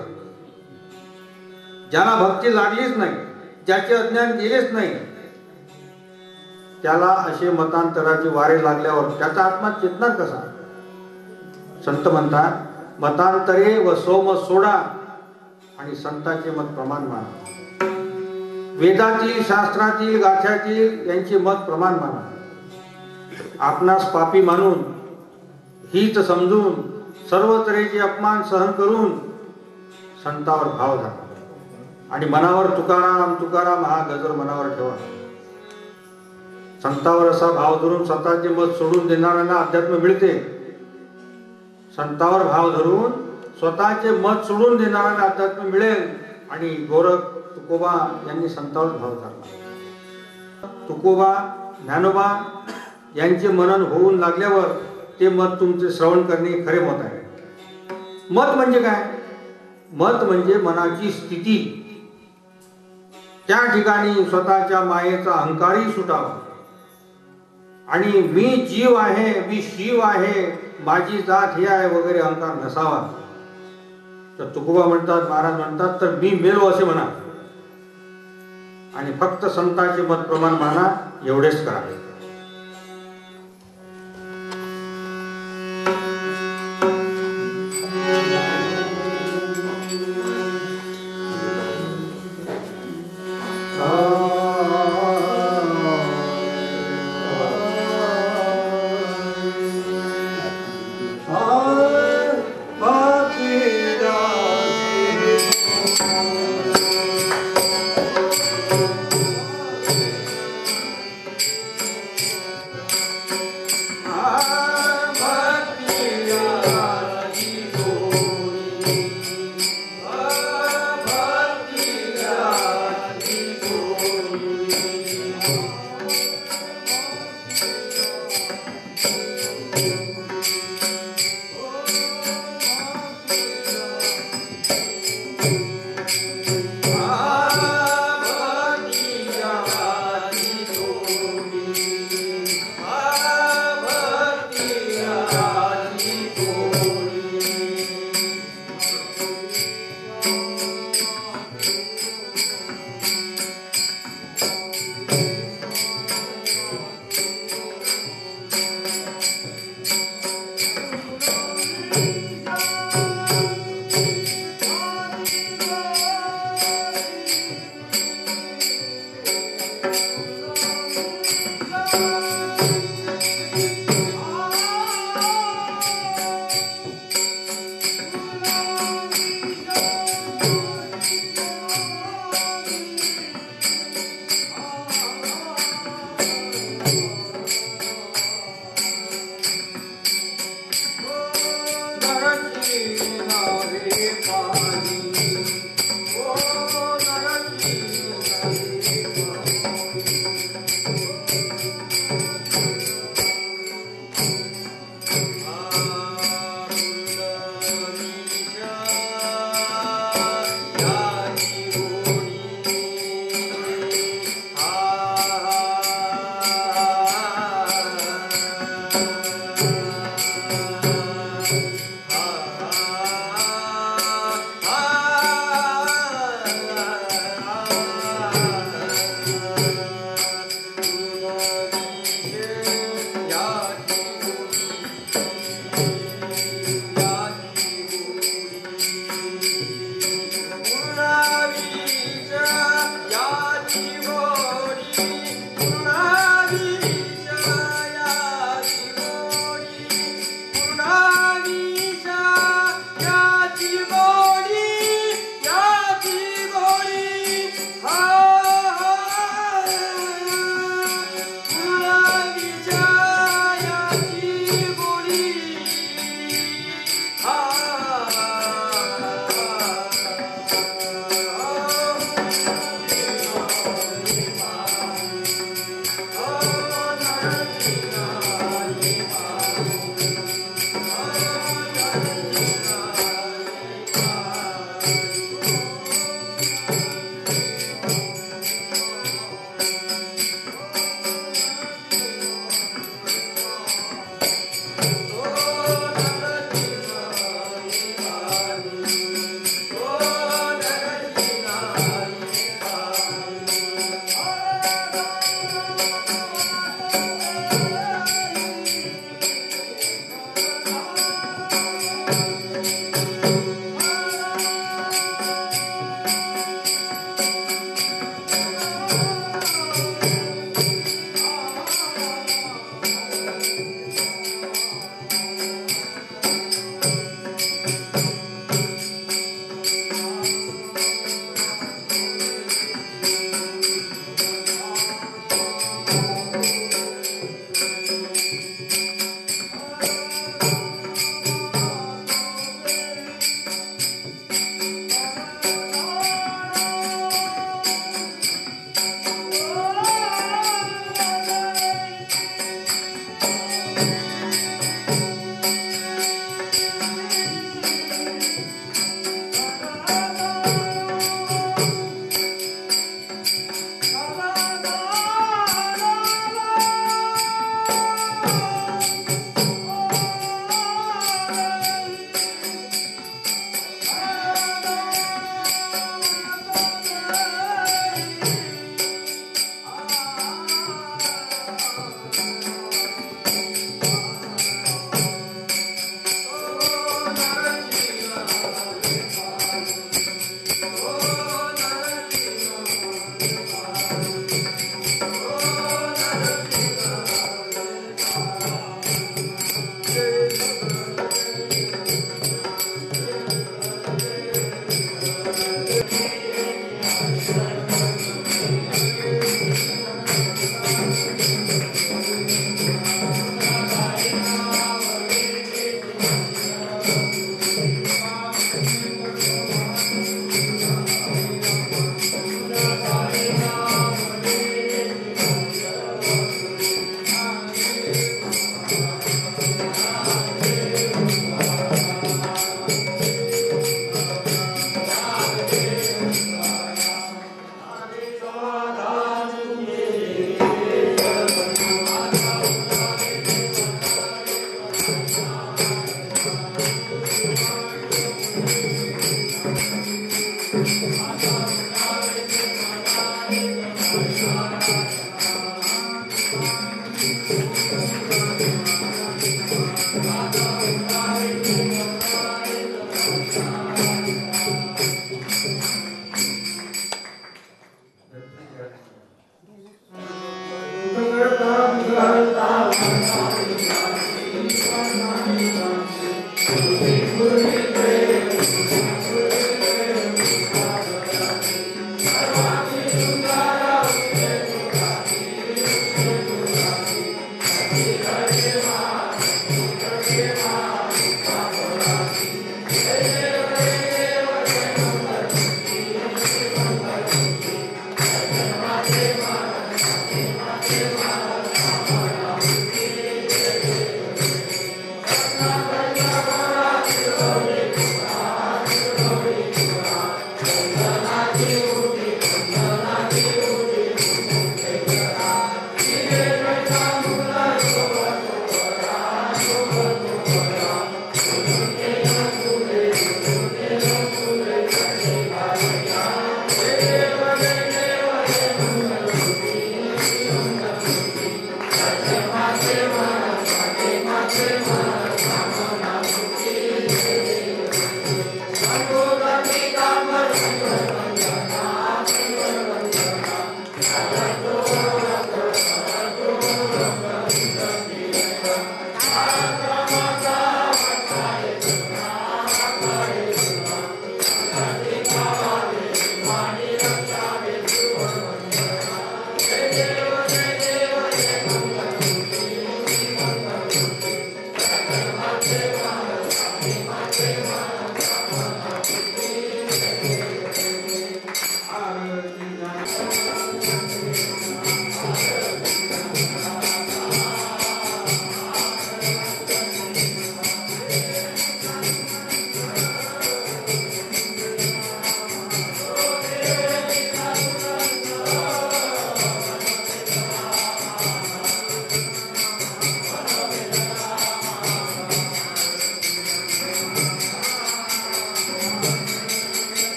ज्याला भक्ती लागलीच नाही, ज्याचे अज्ञान गेलेच नाही, त्याला असे मतांतराचे वारे लागल्यावर त्याचा आत्मा चेतणार कसा? संत म्हणतात मतांतरे व सोमत सोडा आणि संतांचे मत प्रमाण माना. वेदातील शास्त्रातील गाथ्यातील यांचे मत प्रमाण माना. आपणास पापी मानून हित समजून सर्व तऱ्हेचे अपमान सहन करून संतावर भाव धरा आणि मनावर तुकाराम तुकाराम हा गजर मनावर ठेवा. संतावर असा भाव धरून स्वतःचे मत सोडून देणाऱ्यांना अध्यात्म मिळते. संतावर भाव धरून स्वतःचे मत सोडून देणाऱ्यांना अध्यात्म मिळेल. आणि गोरख तुकोबा यांनी संतावर भाव धरला. तुकोबा ज्ञानोबा यांचे मनन होऊन लागल्यावर ते मत तुमचे श्रवण करणे खरे मत आहे. मत म्हणजे काय? मत म्हणजे मनाची स्थिती. त्या ठिकाणी स्वतःच्या मायेचा अहंकारही सुटावा आणि मी जीव आहे, मी शिव आहे, माझी जात ही आहे वगैरे अहंकार नसावा. तर तुकोबा म्हणतात, महाराज म्हणतात, तर मी मेलो असे म्हणा आणि फक्त संतांचे मत प्रमाण माना, एवढेच करा.